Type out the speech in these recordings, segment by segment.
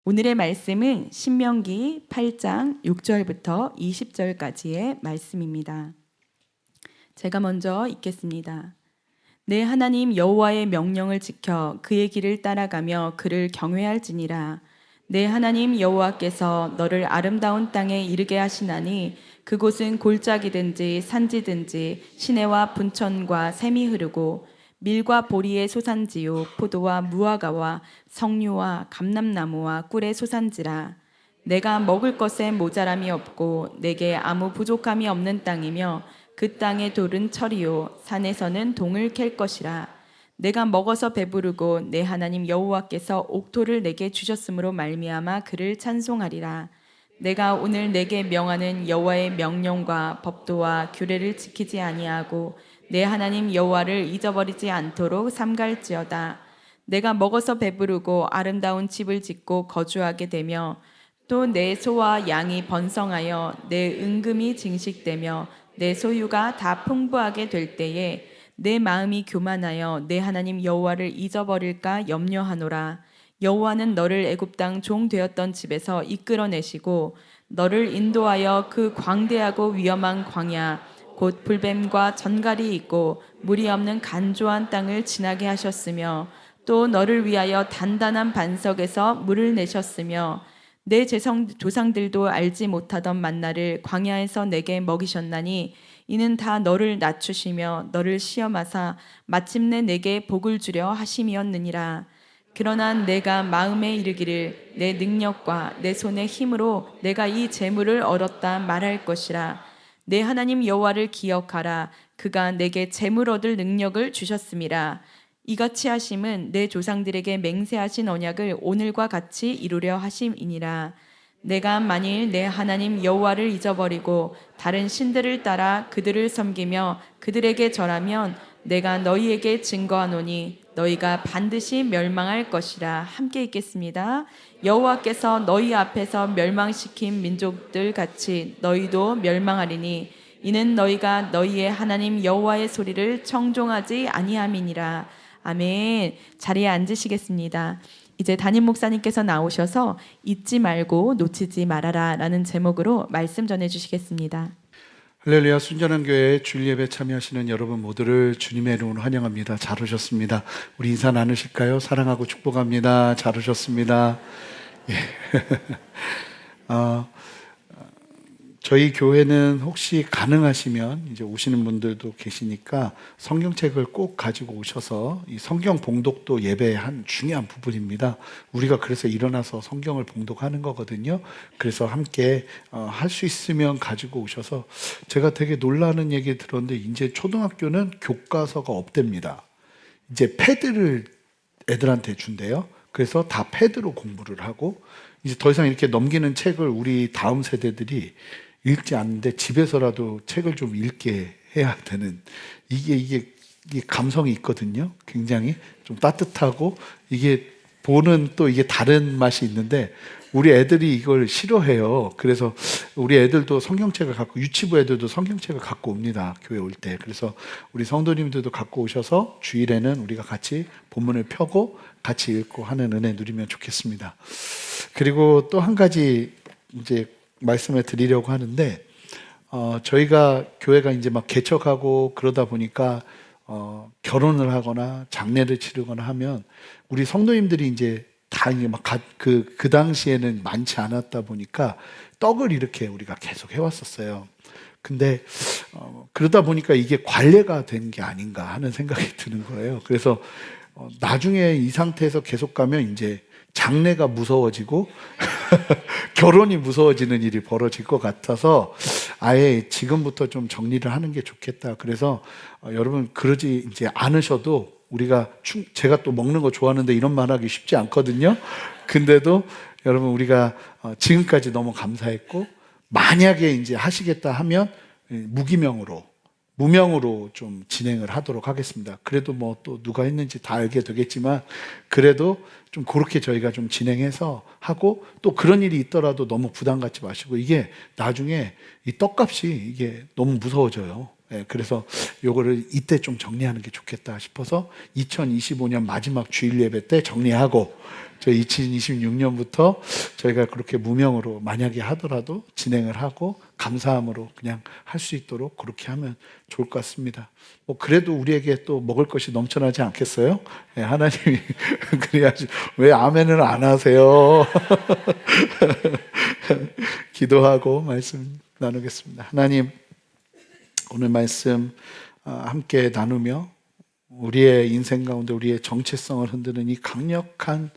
오늘의 말씀은 신명기 8장 6절부터 20절까지의 말씀입니다. 제가 먼저 읽겠습니다. 내 하나님 여호와의 명령을 지켜 그의 길을 따라가며 그를 경외할지니라. 내 하나님 여호와께서 너를 아름다운 땅에 이르게 하시나니 그곳은 골짜기든지 산지든지 시내와 분천과 샘이 흐르고 밀과 보리의 소산지요 포도와 무화과와 석류와 감람나무와 꿀의 소산지라. 내가 먹을 것에 모자람이 없고 내게 아무 부족함이 없는 땅이며 그 땅의 돌은 철이요 산에서는 동을 캘 것이라. 내가 먹어서 배부르고 내 하나님 여호와께서 옥토를 내게 주셨으므로 말미암아 그를 찬송하리라. 내가 오늘 내게 명하는 여호와의 명령과 법도와 규례를 지키지 아니하고 내 하나님 여호와를 잊어버리지 않도록 삼갈지어다. 내가 먹어서 배부르고 아름다운 집을 짓고 거주하게 되며 또 내 소와 양이 번성하여 내 은금이 증식되며 내 소유가 다 풍부하게 될 때에 내 마음이 교만하여 내 하나님 여호와를 잊어버릴까 염려하노라. 여호와는 너를 애굽 땅 종 되었던 집에서 이끌어내시고 너를 인도하여 그 광대하고 위험한 광야 곧 불뱀과 전갈이 있고 물이 없는 간조한 땅을 지나게 하셨으며 또 너를 위하여 단단한 반석에서 물을 내셨으며 내 조상들도 알지 못하던 만나를 광야에서 내게 먹이셨나니 이는 다 너를 낮추시며 너를 시험하사 마침내 내게 복을 주려 하심이었느니라. 그러나 내가 마음에 이르기를 내 능력과 내 손의 힘으로 내가 이 재물을 얻었다 말할 것이라. 내 하나님 여호와를 기억하라. 그가 내게 재물 얻을 능력을 주셨음이라. 이같이 하심은 내 조상들에게 맹세하신 언약을 오늘과 같이 이루려 하심이니라. 내가 만일 내 하나님 여호와를 잊어버리고 다른 신들을 따라 그들을 섬기며 그들에게 절하면 내가 너희에게 증거하노니 너희가 반드시 멸망할 것이라. 함께 읽겠습니다. 여호와께서 너희 앞에서 멸망시킨 민족들 같이 너희도 멸망하리니 이는 너희가 너희의 하나님 여호와의 소리를 청종하지 아니함이니라. 아멘. 자리에 앉으시겠습니다. 이제 담임 목사님께서 나오셔서 잊지 말고 놓치지 말아라 라는 제목으로 말씀 전해주시겠습니다. 할렐루야. 순전한 교회 주일 예배 참여하시는 여러분 모두를 주님의 이름으로 환영합니다. 잘 오셨습니다. 우리 인사 나누실까요? 사랑하고 축복합니다. 잘 오셨습니다. 예. 저희 교회는 혹시 가능하시면 이제 오시는 분들도 계시니까 성경책을 꼭 가지고 오셔서 이 성경 봉독도 예배의 한 중요한 부분입니다. 우리가 그래서 일어나서 성경을 봉독하는 거거든요. 그래서 함께 할 수 있으면 가지고 오셔서 제가 되게 놀라는 얘기 들었는데 이제 초등학교는 교과서가 없답니다. 이제 패드를 애들한테 준대요. 그래서 다 패드로 공부를 하고 이제 더 이상 이렇게 넘기는 책을 우리 다음 세대들이 읽지 않는데 집에서라도 책을 좀 읽게 해야 되는 이게 감성이 있거든요. 굉장히 좀 따뜻하고 이게 보는 또 이게 다른 맛이 있는데 우리 애들이 이걸 싫어해요. 그래서 우리 애들도 성경책을 갖고 유치부 애들도 성경책을 갖고 옵니다. 교회 올 때. 그래서 우리 성도님들도 갖고 오셔서 주일에는 우리가 같이 본문을 펴고 같이 읽고 하는 은혜 누리면 좋겠습니다. 그리고 또 한 가지 이제 말씀을 드리려고 하는데 저희가 교회가 이제 막 개척하고 그러다 보니까 결혼을 하거나 장례를 치르거나 하면 우리 성도님들이 이제 다 이제 막 그 당시에는 많지 않았다 보니까 떡을 이렇게 우리가 계속 해왔었어요. 근데 그러다 보니까 이게 관례가 된 게 아닌가 하는 생각이 드는 거예요. 그래서 나중에 이 상태에서 계속 가면 이제 장례가 무서워지고 결혼이 무서워지는 일이 벌어질 것 같아서 아예 지금부터 좀 정리를 하는 게 좋겠다. 그래서 여러분 그러지 이제 않으셔도 우리가 제가 또 먹는 거 좋아하는데 이런 말 하기 쉽지 않거든요. 근데도 여러분 우리가 지금까지 너무 감사했고 만약에 이제 하시겠다 하면 무명으로 좀 진행을 하도록 하겠습니다. 그래도 뭐 또 누가 했는지 다 알게 되겠지만 그래도 좀 그렇게 저희가 좀 진행해서 하고 또 그런 일이 있더라도 너무 부담 갖지 마시고 이게 나중에 이 떡값이 이게 너무 무서워져요. 예, 그래서 요거를 이때 좀 정리하는 게 좋겠다 싶어서 2025년 마지막 주일 예배 때 정리하고, 저 2026년부터 저희가 그렇게 무명으로 만약에 하더라도 진행을 하고 감사함으로 그냥 할 수 있도록 그렇게 하면 좋을 것 같습니다. 뭐 그래도 우리에게 또 먹을 것이 넘쳐나지 않겠어요? 예, 하나님이 그래야지. 왜 아멘을 안 하세요? 기도하고 말씀 나누겠습니다. 하나님, 오늘 말씀 함께 나누며 우리의 인생 가운데 우리의 정체성을 흔드는 이 강력한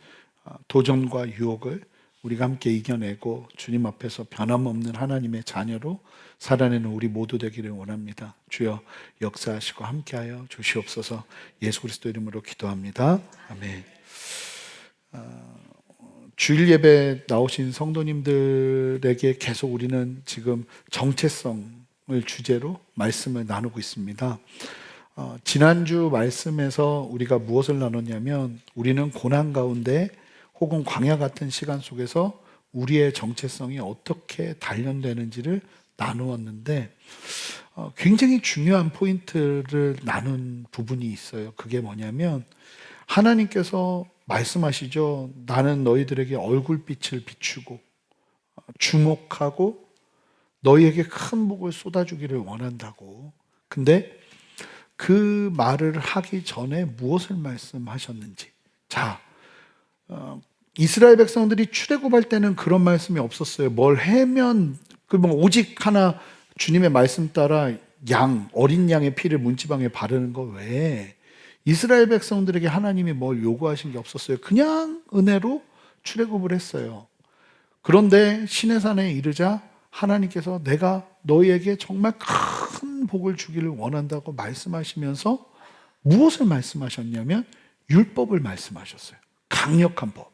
도전과 유혹을 우리가 함께 이겨내고 주님 앞에서 변함없는 하나님의 자녀로 살아내는 우리 모두 되기를 원합니다. 주여 역사하시고 함께하여 주시옵소서. 예수 그리스도 이름으로 기도합니다. 아멘. 주일 예배 나오신 성도님들에게 계속 우리는 지금 정체성을 주제로 말씀을 나누고 있습니다. 지난주 말씀에서 우리가 무엇을 나눴냐면, 우리는 고난 가운데 혹은 광야 같은 시간 속에서 우리의 정체성이 어떻게 단련되는지를 나누었는데, 굉장히 중요한 포인트를 나눈 부분이 있어요. 그게 뭐냐면, 하나님께서 말씀하시죠. 나는 너희들에게 얼굴빛을 비추고 주목하고 너희에게 큰 복을 쏟아주기를 원한다고. 근데 그 말을 하기 전에 무엇을 말씀하셨는지. 자, 이스라엘 백성들이 출애굽할 때는 그런 말씀이 없었어요. 뭘 해면 오직 하나 주님의 말씀 따라 어린 양의 피를 문지방에 바르는 거 외에 이스라엘 백성들에게 하나님이 뭘 요구하신 게 없었어요. 그냥 은혜로 출애굽을 했어요. 그런데 시내산에 이르자 하나님께서 내가 너희에게 정말 큰 복을 주기를 원한다고 말씀하시면서 무엇을 말씀하셨냐면 율법을 말씀하셨어요. 강력한 법.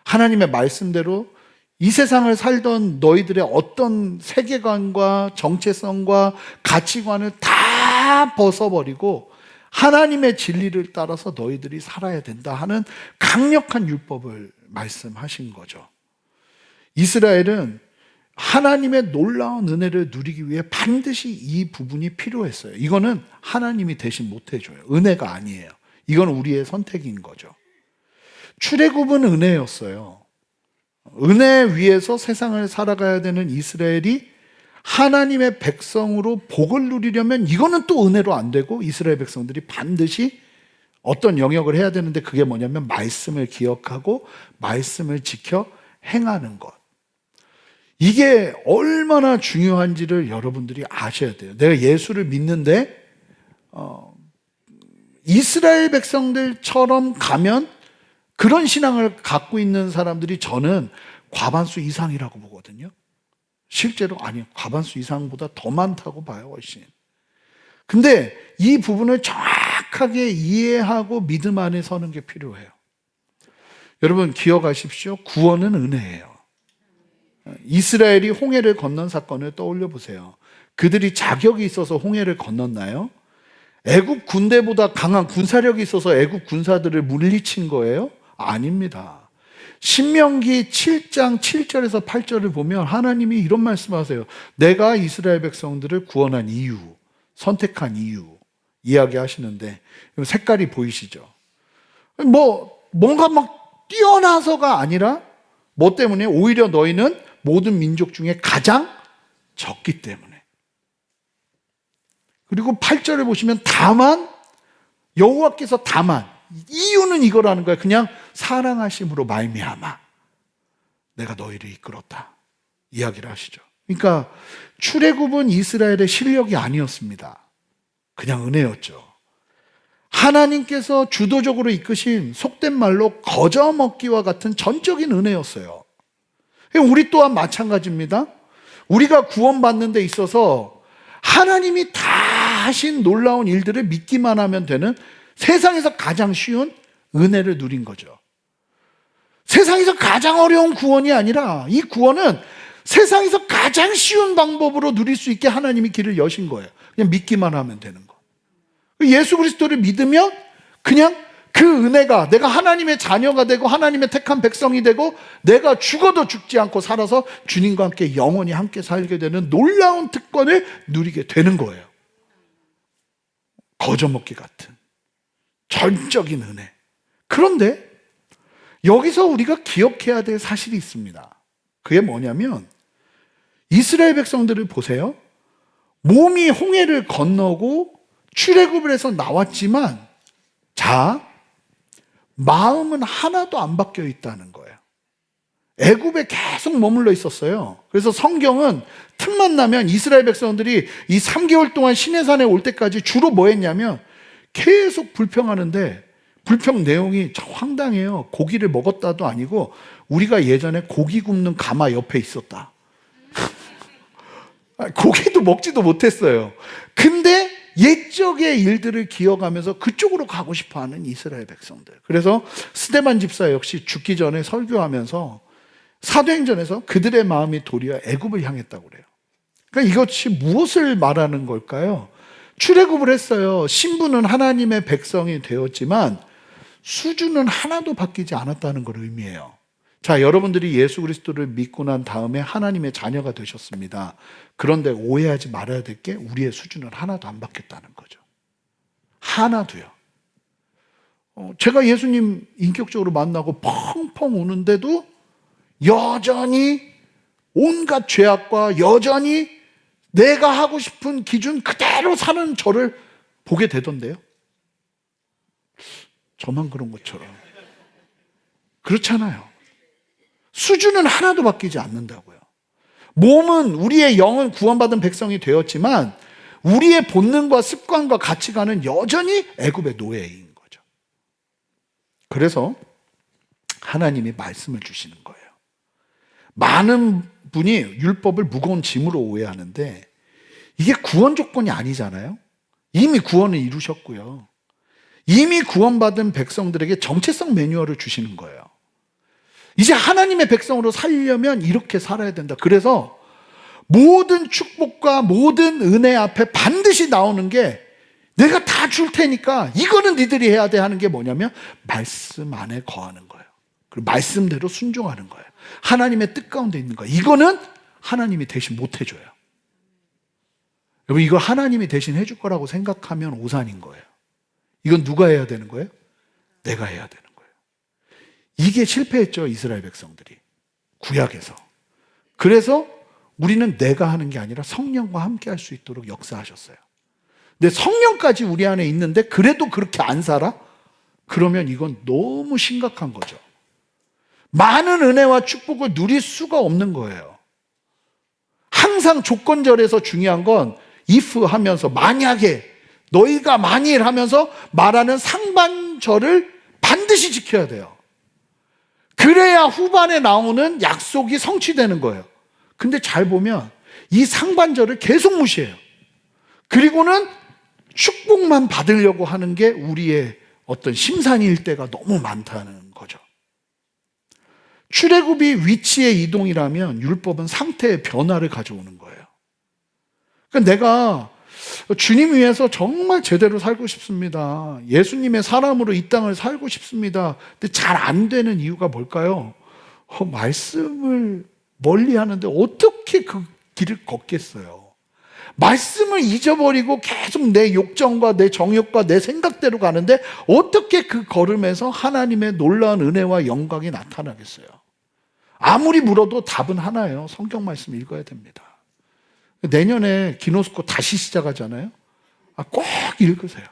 하나님의 말씀대로 이 세상을 살던 너희들의 어떤 세계관과 정체성과 가치관을 다 벗어버리고 하나님의 진리를 따라서 너희들이 살아야 된다 하는 강력한 율법을 말씀하신 거죠. 이스라엘은 하나님의 놀라운 은혜를 누리기 위해 반드시 이 부분이 필요했어요. 이거는 하나님이 대신 못 해줘요. 은혜가 아니에요. 이건 우리의 선택인 거죠. 출애굽은 은혜였어요. 은혜 위에서 세상을 살아가야 되는 이스라엘이 하나님의 백성으로 복을 누리려면 이거는 또 은혜로 안 되고 이스라엘 백성들이 반드시 어떤 영역을 해야 되는데, 그게 뭐냐면 말씀을 기억하고 말씀을 지켜 행하는 것. 이게 얼마나 중요한지를 여러분들이 아셔야 돼요. 내가 예수를 믿는데 이스라엘 백성들처럼 가면 그런 신앙을 갖고 있는 사람들이 저는 과반수 이상이라고 보거든요. 실제로 아니요, 과반수 이상보다 더 많다고 봐요, 훨씬. 근데 이 부분을 정확하게 이해하고 믿음 안에 서는 게 필요해요. 여러분 기억하십시오. 구원은 은혜예요. 이스라엘이 홍해를 건넌 사건을 떠올려 보세요. 그들이 자격이 있어서 홍해를 건넜나요? 애굽 군대보다 강한 군사력이 있어서 애굽 군사들을 물리친 거예요? 아닙니다. 신명기 7장 7절에서 8절을 보면 하나님이 이런 말씀하세요. 내가 이스라엘 백성들을 구원한 이유, 선택한 이유 이야기하시는데, 색깔이 보이시죠? 뭔가 막 뛰어나서가 아니라 뭐 때문에? 오히려 너희는 모든 민족 중에 가장 적기 때문에. 그리고 8절을 보시면 다만, 여호와께서 다만, 이유는 이거라는 거예요. 그냥 사랑하심으로 말미암아 내가 너희를 이끌었다 이야기를 하시죠. 그러니까 출애굽은 이스라엘의 실력이 아니었습니다. 그냥 은혜였죠. 하나님께서 주도적으로 이끄신, 속된 말로 거저 먹기와 같은 전적인 은혜였어요. 우리 또한 마찬가지입니다. 우리가 구원받는 데 있어서 하나님이 다 하신 놀라운 일들을 믿기만 하면 되는 세상에서 가장 쉬운 은혜를 누린 거죠. 세상에서 가장 어려운 구원이 아니라 이 구원은 세상에서 가장 쉬운 방법으로 누릴 수 있게 하나님이 길을 여신 거예요. 그냥 믿기만 하면 되는 거. 예수 그리스도를 믿으면 그냥 그 은혜가 내가 하나님의 자녀가 되고 하나님의 택한 백성이 되고 내가 죽어도 죽지 않고 살아서 주님과 함께 영원히 함께 살게 되는 놀라운 특권을 누리게 되는 거예요. 거저먹기 같은 전적인 은혜. 그런데 여기서 우리가 기억해야 될 사실이 있습니다. 그게 뭐냐면 이스라엘 백성들을 보세요. 몸이 홍해를 건너고 출애굽을 해서 나왔지만 자, 마음은 하나도 안 바뀌어 있다는 거예요. 애굽에 계속 머물러 있었어요. 그래서 성경은 틈만 나면 이스라엘 백성들이 이 3개월 동안 시내산에 올 때까지 주로 뭐 했냐면 계속 불평하는데 불평 내용이 참 황당해요. 고기를 먹었다도 아니고 우리가 예전에 고기 굽는 가마 옆에 있었다. 고기도 먹지도 못했어요. 근데 옛적의 일들을 기억하면서 그쪽으로 가고 싶어하는 이스라엘 백성들. 그래서 스데반 집사 역시 죽기 전에 설교하면서 사도행전에서 그들의 마음이 도리어 애굽을 향했다고 그래요. 그러니까 이것이 무엇을 말하는 걸까요? 출애굽을 했어요. 신분은 하나님의 백성이 되었지만 수준은 하나도 바뀌지 않았다는 걸 의미해요. 자, 여러분들이 예수 그리스도를 믿고 난 다음에 하나님의 자녀가 되셨습니다. 그런데 오해하지 말아야 될 게 우리의 수준은 하나도 안 바뀌었다는 거죠. 하나도요. 제가 예수님 인격적으로 만나고 펑펑 우는데도 여전히 온갖 죄악과 여전히 내가 하고 싶은 기준 그대로 사는 저를 보게 되던데요. 저만 그런 것처럼. 그렇잖아요. 수준은 하나도 바뀌지 않는다고요. 몸은 우리의 영은 구원받은 백성이 되었지만 우리의 본능과 습관과 가치관은 여전히 애굽의 노예인 거죠. 그래서 하나님이 말씀을 주시는 거예요. 많은 분이 율법을 무거운 짐으로 오해하는데 이게 구원 조건이 아니잖아요. 이미 구원을 이루셨고요. 이미 구원받은 백성들에게 정체성 매뉴얼을 주시는 거예요. 이제 하나님의 백성으로 살려면 이렇게 살아야 된다. 그래서 모든 축복과 모든 은혜 앞에 반드시 나오는 게 내가 다 줄 테니까 이거는 니들이 해야 돼 하는 게 뭐냐면 말씀 안에 거하는 거예요. 그리고 말씀대로 순종하는 거예요. 하나님의 뜻 가운데 있는 거예요. 이거는 하나님이 대신 못 해줘요. 여러분, 이거 하나님이 대신 해줄 거라고 생각하면 오산인 거예요. 이건 누가 해야 되는 거예요? 내가 해야 되는 거예요. 이게 실패했죠, 이스라엘 백성들이. 구약에서. 그래서 우리는 내가 하는 게 아니라 성령과 함께 할 수 있도록 역사하셨어요. 근데 성령까지 우리 안에 있는데 그래도 그렇게 안 살아? 그러면 이건 너무 심각한 거죠. 많은 은혜와 축복을 누릴 수가 없는 거예요. 항상 조건절에서 중요한 건 if 하면서 만약에 너희가 만일 하면서 말하는 상반절을 반드시 지켜야 돼요. 그래야 후반에 나오는 약속이 성취되는 거예요. 근데 잘 보면 이 상반절을 계속 무시해요. 그리고는 축복만 받으려고 하는 게 우리의 어떤 심산일 때가 너무 많다는 거죠. 출애굽이 위치의 이동이라면 율법은 상태의 변화를 가져오는 거예요. 그러니까 내가 주님 위해서 정말 제대로 살고 싶습니다. 예수님의 사람으로 이 땅을 살고 싶습니다. 근데 잘 안 되는 이유가 뭘까요? 말씀을 멀리 하는데 어떻게 그 길을 걷겠어요? 말씀을 잊어버리고 계속 내 욕정과 내 정욕과 내 생각대로 가는데 어떻게 그 걸음에서 하나님의 놀라운 은혜와 영광이 나타나겠어요? 아무리 물어도 답은 하나예요. 성경 말씀 읽어야 됩니다. 내년에 기노스코 다시 시작하잖아요. 꼭 읽으세요.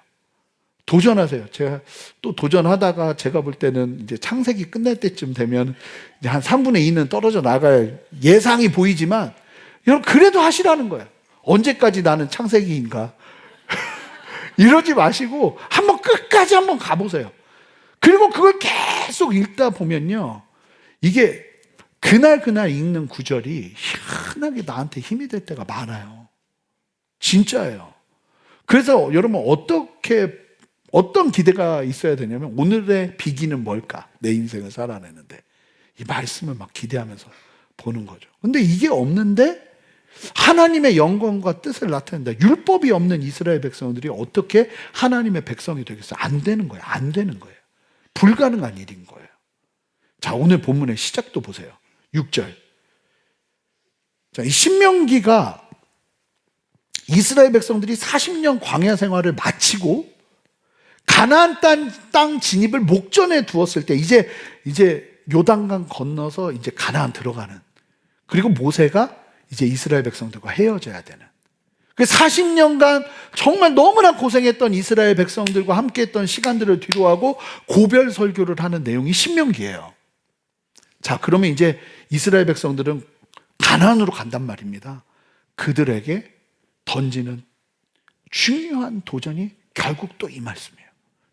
도전하세요. 제가 또 도전하다가 제가 볼 때는 이제 창세기 끝날 때쯤 되면 이제 한 3분의 2는 떨어져 나갈 예상이 보이지만 여러분 그래도 하시라는 거예요. 언제까지 나는 창세기인가? 이러지 마시고 한번 끝까지 한번 가보세요. 그리고 그걸 계속 읽다 보면요. 이게 그날 읽는 구절이 희한하게 나한테 힘이 될 때가 많아요. 진짜예요. 그래서 여러분 어떤 기대가 있어야 되냐면 오늘의 비기는 뭘까? 내 인생을 살아내는데 이 말씀을 막 기대하면서 보는 거죠. 근데 이게 없는데 하나님의 영광과 뜻을 나타낸다. 율법이 없는 이스라엘 백성들이 어떻게 하나님의 백성이 되겠어요? 안 되는 거예요. 안 되는 거예요. 불가능한 일인 거예요. 자, 오늘 본문의 시작도 보세요. 6절. 자, 이 신명기가 이스라엘 백성들이 40년 광야 생활을 마치고 가나안 땅 진입을 목전에 두었을 때 이제 요단강 건너서 이제 가나안 들어가는, 그리고 모세가 이제 이스라엘 백성들과 헤어져야 되는, 그 40년간 정말 너무나 고생했던 이스라엘 백성들과 함께했던 시간들을 뒤로하고 고별 설교를 하는 내용이 신명기예요. 자, 그러면 이제 이스라엘 백성들은 가나안으로 간단 말입니다. 그들에게 던지는 중요한 도전이 결국 또 이 말씀이에요.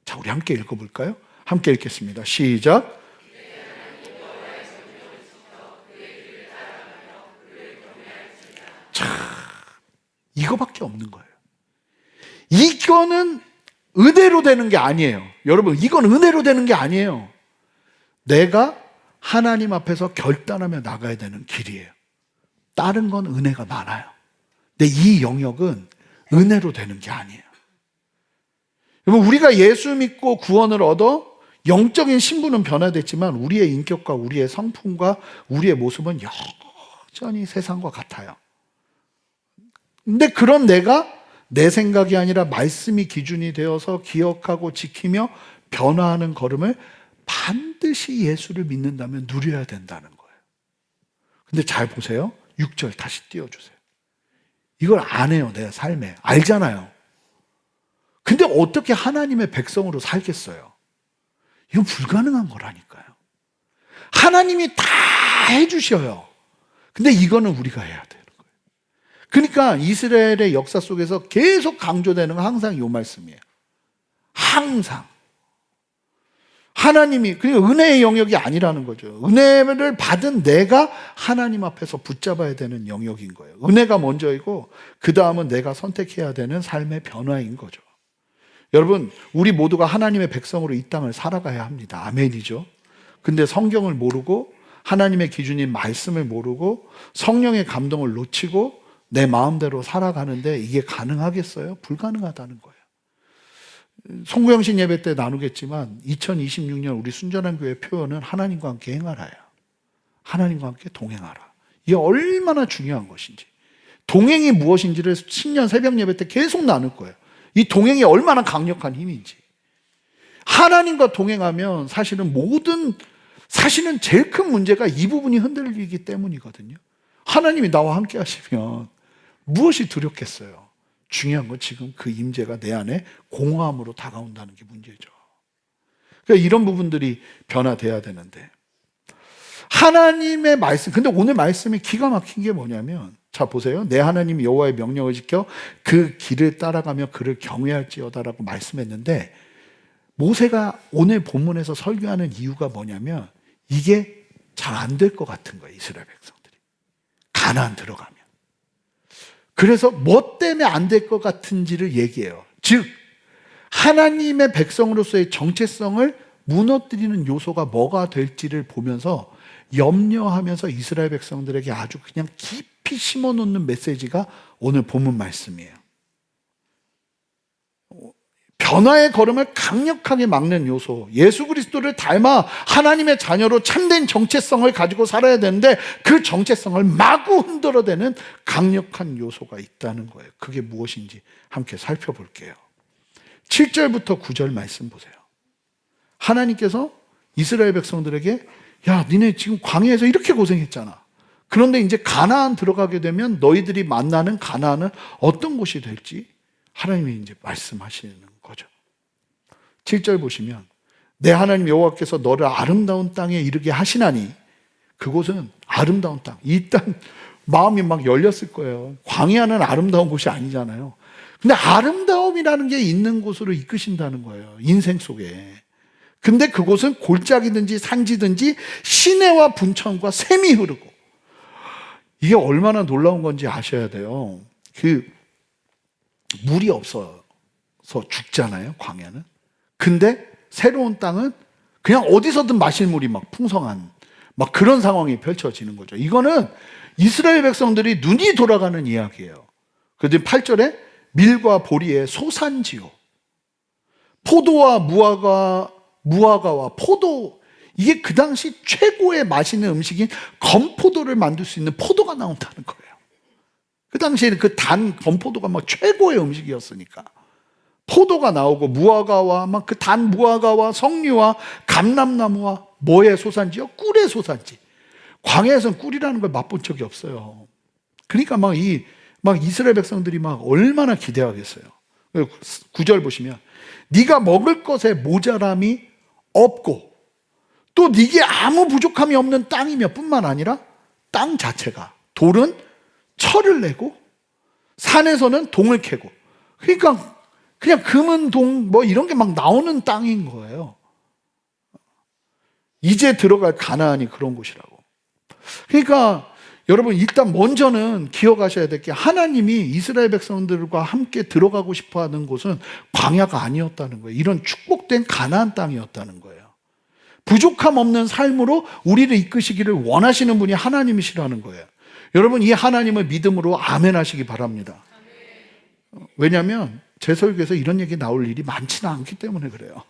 자, 우리 함께 읽어볼까요? 함께 읽겠습니다. 시작. 자, 이거밖에 없는 거예요. 이거는 은혜로 되는 게 아니에요. 여러분, 이건 은혜로 되는 게 아니에요. 내가 하나님 앞에서 결단하며 나가야 되는 길이에요. 다른 건 은혜가 많아요. 근데 이 영역은 은혜로 되는 게 아니에요. 여러분, 우리가 예수 믿고 구원을 얻어 영적인 신분은 변화됐지만 우리의 인격과 우리의 성품과 우리의 모습은 여전히 세상과 같아요. 근데 그런 내가 내 생각이 아니라 말씀이 기준이 되어서 기억하고 지키며 변화하는 걸음을 반드시 예수를 믿는다면 누려야 된다는 거예요. 근데 잘 보세요. 6절 다시 띄워주세요. 이걸 안 해요, 내 삶에. 알잖아요. 근데 어떻게 하나님의 백성으로 살겠어요? 이건 불가능한 거라니까요. 하나님이 다 해주셔요. 근데 이거는 우리가 해야 되는 거예요. 그러니까 이스라엘의 역사 속에서 계속 강조되는 건 항상 이 말씀이에요. 항상. 하나님이, 그러니까 은혜의 영역이 아니라는 거죠. 은혜를 받은 내가 하나님 앞에서 붙잡아야 되는 영역인 거예요. 은혜가 먼저이고 그 다음은 내가 선택해야 되는 삶의 변화인 거죠. 여러분, 우리 모두가 하나님의 백성으로 이 땅을 살아가야 합니다. 아멘이죠. 근데 성경을 모르고 하나님의 기준인 말씀을 모르고 성령의 감동을 놓치고 내 마음대로 살아가는데 이게 가능하겠어요? 불가능하다는 거예요. 송구영신 예배 때 나누겠지만 2026년 우리 순전한 교회 표현은 하나님과 함께 행하라예요. 하나님과 함께 동행하라. 이게 얼마나 중요한 것인지, 동행이 무엇인지를 신년 새벽 예배 때 계속 나눌 거예요. 이 동행이 얼마나 강력한 힘인지. 하나님과 동행하면 사실은 제일 큰 문제가 이 부분이 흔들리기 때문이거든요. 하나님이 나와 함께 하시면 무엇이 두렵겠어요? 중요한 건 지금 그 임재가 내 안에 공허함으로 다가온다는 게 문제죠. 그러니까 이런 부분들이 변화돼야 되는데, 하나님의 말씀, 근데 오늘 말씀이 기가 막힌 게 뭐냐면, 자 보세요. 내 하나님 여호와의 명령을 지켜 그 길을 따라가며 그를 경외할지어다라고 말씀했는데, 모세가 오늘 본문에서 설교하는 이유가 뭐냐면 이게 잘 안 될 것 같은 거예요. 이스라엘 백성들이 가나안 들어가면. 그래서 뭐 때문에 안 될 것 같은지를 얘기해요. 즉 하나님의 백성으로서의 정체성을 무너뜨리는 요소가 뭐가 될지를 보면서 염려하면서 이스라엘 백성들에게 아주 그냥 깊이 심어놓는 메시지가 오늘 본문 말씀이에요. 변화의 걸음을 강력하게 막는 요소, 예수 그리스도를 닮아 하나님의 자녀로 참된 정체성을 가지고 살아야 되는데 그 정체성을 마구 흔들어대는 강력한 요소가 있다는 거예요. 그게 무엇인지 함께 살펴볼게요. 7절부터 9절 말씀 보세요. 하나님께서 이스라엘 백성들에게 야, 니네 지금 광야에서 이렇게 고생했잖아. 그런데 이제 가나안 들어가게 되면 너희들이 만나는 가나안은 어떤 곳이 될지 하나님이 이제 말씀하시는 거죠. 7절 보시면 내 하나님 여호와께서 너를 아름다운 땅에 이르게 하시나니, 그곳은 아름다운 땅. 이 땅 마음이 막 열렸을 거예요. 광야는 아름다운 곳이 아니잖아요. 근데 아름다움이라는 게 있는 곳으로 이끄신다는 거예요. 인생 속에. 근데 그곳은 골짜기든지 산지든지 시내와 분천과 샘이 흐르고, 이게 얼마나 놀라운 건지 아셔야 돼요. 그 물이 없어서 죽잖아요, 광야는. 근데 새로운 땅은 그냥 어디서든 마실 물이 막 풍성한 막 그런 상황이 펼쳐지는 거죠. 이거는 이스라엘 백성들이 눈이 돌아가는 이야기예요. 그런데 8절에 밀과 보리의 소산지요, 포도와 무화과 무화과와 포도, 이게 그 당시 최고의 맛있는 음식인 건포도를 만들 수 있는 포도가 나온다는 거예요. 그 당시에는 그 단 건포도가 막 최고의 음식이었으니까. 포도가 나오고 무화과와 막 그 단 무화과와 석류와 감람나무와 뭐의 소산지요? 꿀의 소산지. 광야에서는 꿀이라는 걸 맛본 적이 없어요. 그러니까 막 이스라엘 백성들이 막 얼마나 기대하겠어요. 9절 보시면 네가 먹을 것에 모자람이 없고 또 네게 아무 부족함이 없는 땅이며 뿐만 아니라 땅 자체가, 돌은 철을 내고 산에서는 동을 캐고, 그러니까 그냥 금은 동 뭐 이런 게 막 나오는 땅인 거예요. 이제 들어갈 가나안이 그런 곳이라고. 그러니까 여러분 일단 먼저는 기억하셔야 될 게, 하나님이 이스라엘 백성들과 함께 들어가고 싶어하는 곳은 광야가 아니었다는 거예요. 이런 축복된 가나안 땅이었다는 거예요. 부족함 없는 삶으로 우리를 이끄시기를 원하시는 분이 하나님이시라는 거예요. 여러분 이 하나님을 믿음으로 아멘 하시기 바랍니다. 왜냐하면 제 설교에서 이런 얘기 나올 일이 많지는 않기 때문에 그래요.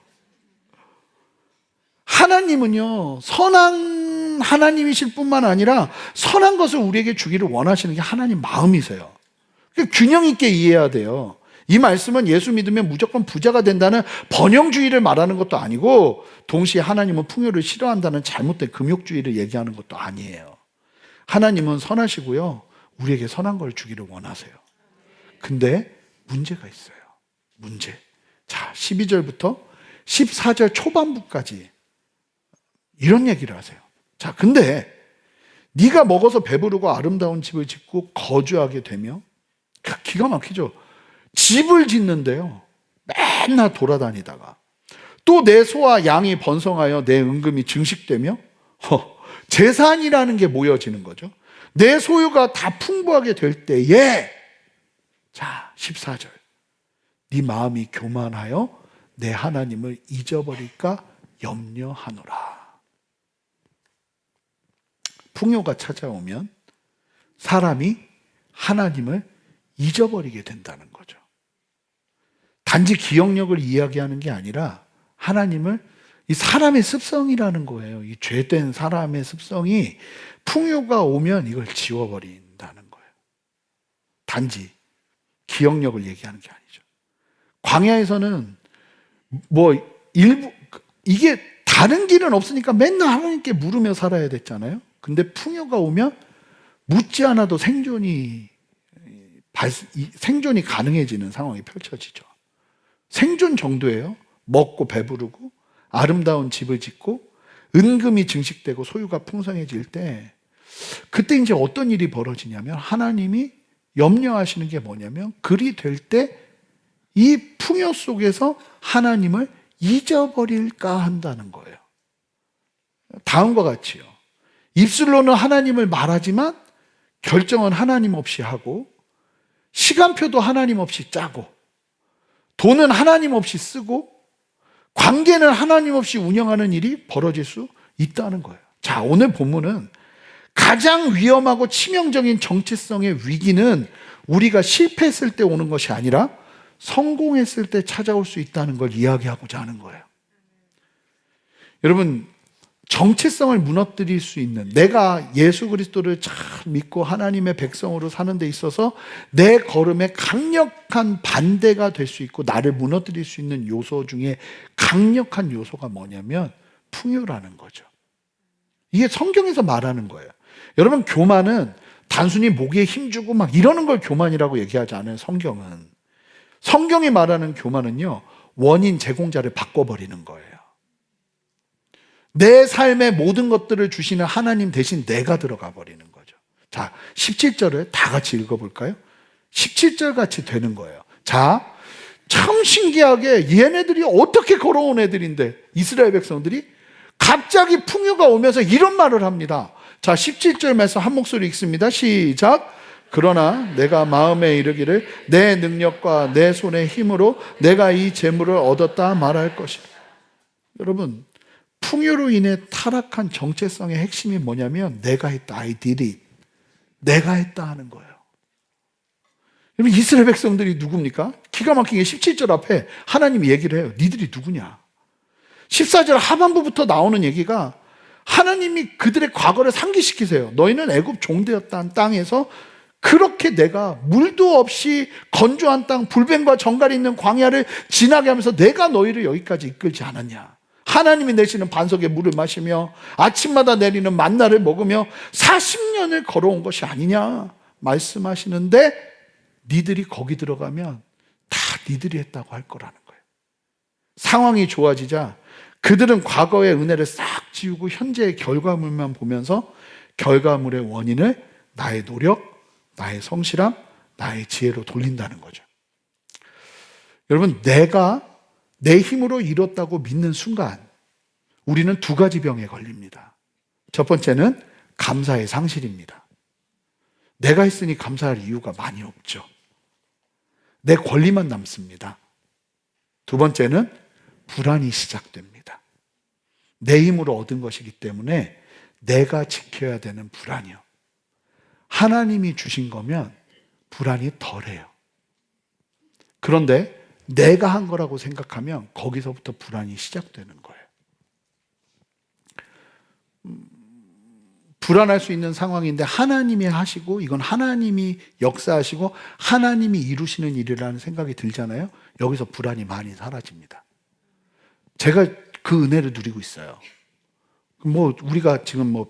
하나님은요, 선한 하나님이실 뿐만 아니라 선한 것을 우리에게 주기를 원하시는 게 하나님 마음이세요. 균형 있게 이해해야 돼요. 이 말씀은 예수 믿으면 무조건 부자가 된다는 번영주의를 말하는 것도 아니고, 동시에 하나님은 풍요를 싫어한다는 잘못된 금욕주의를 얘기하는 것도 아니에요. 하나님은 선하시고요, 우리에게 선한 걸 주기를 원하세요. 근데 문제가 있어요. 문제. 자, 12절부터 14절 초반부까지 이런 얘기를 하세요. 자, 근데 네가 먹어서 배부르고 아름다운 집을 짓고 거주하게 되며, 기가 막히죠. 집을 짓는데요, 맨날 돌아다니다가 또 내 소와 양이 번성하여 내 은금이 증식되며 재산이라는 게 모여지는 거죠. 내 소유가 다 풍부하게 될 때에, 자 14절, 네 마음이 교만하여 내 하나님을 잊어버릴까 염려하노라. 풍요가 찾아오면 사람이 하나님을 잊어버리게 된다는 거죠. 단지 기억력을 이야기하는 게 아니라 하나님을, 이 사람의 습성이라는 거예요. 이 죄된 사람의 습성이 풍요가 오면 이걸 지워버린다는 거예요. 단지 기억력을 얘기하는 게 아니죠. 광야에서는 이게 다른 길은 없으니까 맨날 하나님께 물으며 살아야 됐잖아요. 근데 풍요가 오면 묻지 않아도 생존이 가능해지는 상황이 펼쳐지죠. 생존 정도예요. 먹고 배부르고 아름다운 집을 짓고 은금이 증식되고 소유가 풍성해질 때, 그때 이제 어떤 일이 벌어지냐면, 하나님이 염려하시는 게 뭐냐면, 그리 될 때 이 풍요 속에서 하나님을 잊어버릴까 한다는 거예요. 다음과 같이요. 입술로는 하나님을 말하지만 결정은 하나님 없이 하고, 시간표도 하나님 없이 짜고, 돈은 하나님 없이 쓰고, 관계는 하나님 없이 운영하는 일이 벌어질 수 있다는 거예요. 자, 오늘 본문은 가장 위험하고 치명적인 정체성의 위기는 우리가 실패했을 때 오는 것이 아니라 성공했을 때 찾아올 수 있다는 걸 이야기하고자 하는 거예요. 여러분, 정체성을 무너뜨릴 수 있는, 내가 예수 그리스도를 잘 믿고 하나님의 백성으로 사는 데 있어서 내 걸음에 강력한 반대가 될 수 있고 나를 무너뜨릴 수 있는 요소 중에 강력한 요소가 뭐냐면 풍요라는 거죠. 이게 성경에서 말하는 거예요. 여러분, 교만은 단순히 목에 힘주고 막 이러는 걸 교만이라고 얘기하지 않아요. 성경이 말하는 교만은요, 원인 제공자를 바꿔버리는 거예요. 내 삶의 모든 것들을 주시는 하나님 대신 내가 들어가 버리는 거죠. 자, 17절을 다 같이 읽어볼까요? 17절 같이 되는 거예요. 자, 참 신기하게 얘네들이 어떻게 걸어온 애들인데, 이스라엘 백성들이 갑자기 풍요가 오면서 이런 말을 합니다. 자, 17절 말씀 한 목소리 읽습니다. 시작. 그러나 내가 마음에 이르기를 내 능력과 내 손의 힘으로 내가 이 재물을 얻었다 말할 것이다. 여러분, 풍요로 인해 타락한 정체성의 핵심이 뭐냐면 내가 했다, I did it. 내가 했다 하는 거예요. 여러분, 이스라엘 백성들이 누굽니까? 기가 막히게 17절 앞에 하나님이 얘기를 해요. 니들이 누구냐? 14절 하반부부터 나오는 얘기가 하나님이 그들의 과거를 상기시키세요. 너희는 애굽 종되었다는 땅에서 그렇게 내가 물도 없이 건조한 땅, 불뱀과 정갈이 있는 광야를 지나게 하면서 내가 너희를 여기까지 이끌지 않았냐. 하나님이 내시는 반석의 물을 마시며 아침마다 내리는 만나를 먹으며 40년을 걸어온 것이 아니냐 말씀하시는데, 니들이 거기 들어가면 다 니들이 했다고 할 거라는 거예요. 상황이 좋아지자 그들은 과거의 은혜를 싹 지우고 현재의 결과물만 보면서 결과물의 원인을 나의 노력, 나의 성실함, 나의 지혜로 돌린다는 거죠. 여러분, 내가 내 힘으로 이뤘다고 믿는 순간 우리는 두 가지 병에 걸립니다. 첫 번째는 감사의 상실입니다. 내가 했으니 감사할 이유가 많이 없죠. 내 권리만 남습니다. 두 번째는 불안이 시작됩니다. 내 힘으로 얻은 것이기 때문에 내가 지켜야 되는 불안이요. 하나님이 주신 거면 불안이 덜해요. 그런데 내가 한 거라고 생각하면 거기서부터 불안이 시작되는 거예요. 불안할 수 있는 상황인데 하나님이 하시고 이건 하나님이 역사하시고 하나님이 이루시는 일이라는 생각이 들잖아요. 여기서 불안이 많이 사라집니다. 제가 그 은혜를 누리고 있어요. 우리가 지금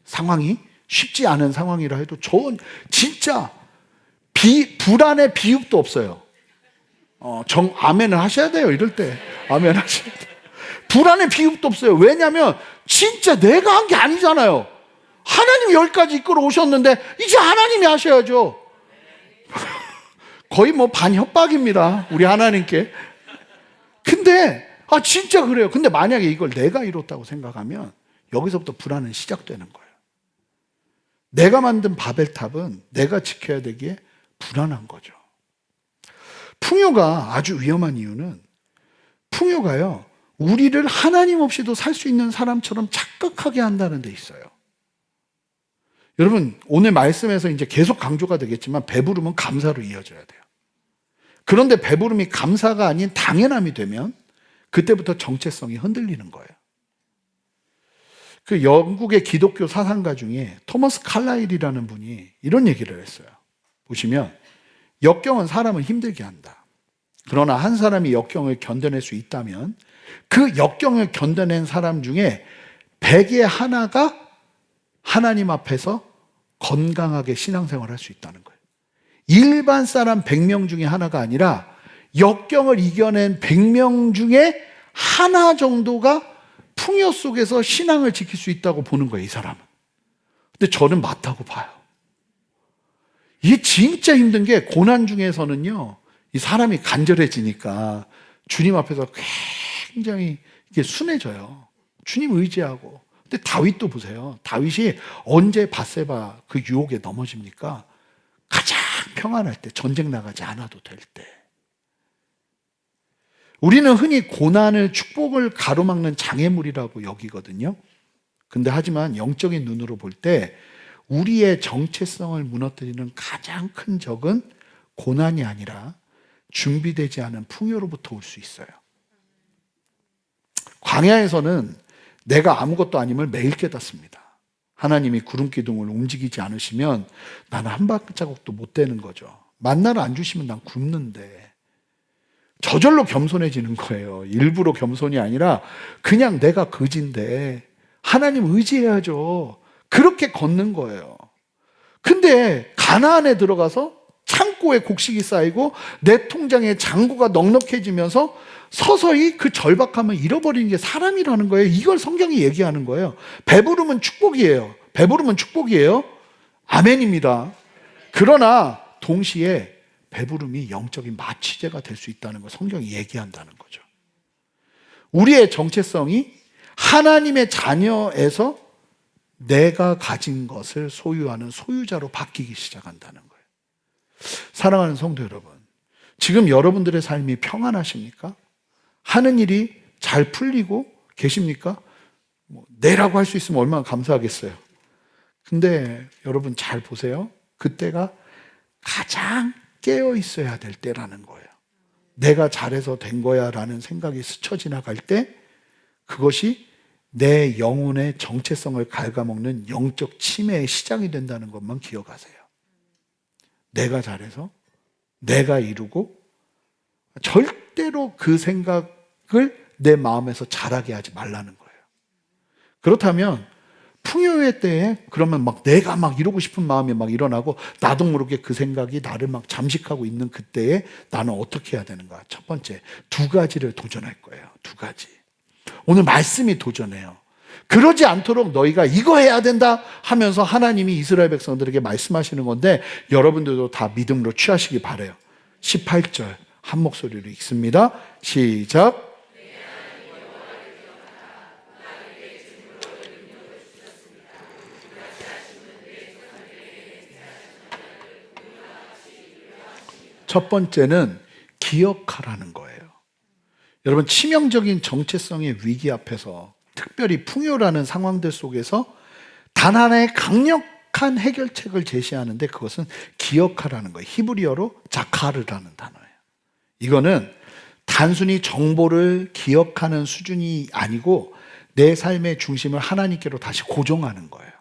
상황이 쉽지 않은 상황이라 해도 전 진짜 불안의 비읍도 없어요. 아멘을 하셔야 돼요. 이럴 때 아멘 하셔야 돼요. 불안의 비읍도 없어요. 왜냐하면 진짜 내가 한 게 아니잖아요. 하나님이 여기까지 이끌어 오셨는데 이제 하나님이 하셔야죠. 거의 반협박입니다. 우리 하나님께. 근데 진짜 그래요. 근데 만약에 이걸 내가 이뤘다고 생각하면 여기서부터 불안은 시작되는 거예요. 내가 만든 바벨탑은 내가 지켜야 되기에 불안한 거죠. 풍요가 아주 위험한 이유는 풍요가요, 우리를 하나님 없이도 살 수 있는 사람처럼 착각하게 한다는 데 있어요. 여러분, 오늘 말씀에서 이제 계속 강조가 되겠지만 배부름은 감사로 이어져야 돼요. 그런데 배부름이 감사가 아닌 당연함이 되면 그때부터 정체성이 흔들리는 거예요. 그 영국의 기독교 사상가 중에 토머스 칼라일이라는 분이 이런 얘기를 했어요. 보시면 역경은 사람을 힘들게 한다. 그러나 한 사람이 역경을 견뎌낼 수 있다면 그 역경을 견뎌낸 사람 중에 100의 하나가 하나님 앞에서 건강하게 신앙생활을 할 수 있다는 거예요. 일반 사람 100명 중에 하나가 아니라 역경을 이겨낸 100명 중에 하나 정도가 풍요 속에서 신앙을 지킬 수 있다고 보는 거예요, 이 사람은. 근데 저는 맞다고 봐요. 이게 진짜 힘든 게 고난 중에서는요, 이 사람이 간절해지니까 주님 앞에서 굉장히 이게 순해져요. 주님 의지하고. 근데 다윗도 보세요. 다윗이 언제 밧세바 그 유혹에 넘어집니까? 가장 평안할 때, 전쟁 나가지 않아도 될 때. 우리는 흔히 고난을 축복을 가로막는 장애물이라고 여기거든요. 근데 하지만 영적인 눈으로 볼 때 우리의 정체성을 무너뜨리는 가장 큰 적은 고난이 아니라 준비되지 않은 풍요로부터 올 수 있어요. 광야에서는 내가 아무것도 아님을 매일 깨닫습니다. 하나님이 구름 기둥을 움직이지 않으시면 나는 한 발자국도 못 되는 거죠. 만나를 안 주시면 난 굶는데. 저절로 겸손해지는 거예요. 일부러 겸손이 아니라 그냥 내가 거지인데 하나님 의지해야죠. 그렇게 걷는 거예요. 근데 가나안에 들어가서 창고에 곡식이 쌓이고 내 통장에 잔고가 넉넉해지면서 서서히 그 절박함을 잃어버리는 게 사람이라는 거예요. 이걸 성경이 얘기하는 거예요. 배부름은 축복이에요. 배부름은 축복이에요. 아멘입니다. 그러나 동시에 배부름이 영적인 마취제가 될 수 있다는 걸 성경이 얘기한다는 거죠. 우리의 정체성이 하나님의 자녀에서 내가 가진 것을 소유하는 소유자로 바뀌기 시작한다는 거예요. 사랑하는 성도 여러분, 지금 여러분들의 삶이 평안하십니까? 하는 일이 잘 풀리고 계십니까? 내라고 할 수 있으면 얼마나 감사하겠어요. 근데 여러분 잘 보세요. 그때가 가장 깨어 있어야 될 때라는 거예요. 내가 잘해서 된 거야 라는 생각이 스쳐 지나갈 때 그것이 내 영혼의 정체성을 갉아먹는 영적 치매의 시작이 된다는 것만 기억하세요. 내가 잘해서, 내가 이루고, 절대로 그 생각을 내 마음에서 자라게 하지 말라는 거예요. 그렇다면 풍요의 때에 그러면 막 내가 막 이루고 싶은 마음이 막 일어나고 나도 모르게 그 생각이 나를 막 잠식하고 있는 그때에 나는 어떻게 해야 되는가? 첫 번째, 두 가지를 도전할 거예요. 두 가지. 오늘 말씀이 도전해요. 그러지 않도록 너희가 이거 해야 된다 하면서 하나님이 이스라엘 백성들에게 말씀하시는 건데 여러분들도 다 믿음으로 취하시기 바라요. 18절 한 목소리로 읽습니다. 시작. 첫 번째는 기억하라는 거예요. 여러분, 치명적인 정체성의 위기 앞에서 특별히 풍요라는 상황들 속에서 단 하나의 강력한 해결책을 제시하는데 그것은 기억하라는 거예요. 히브리어로 자카르라는 단어예요. 이거는 단순히 정보를 기억하는 수준이 아니고 내 삶의 중심을 하나님께로 다시 고정하는 거예요.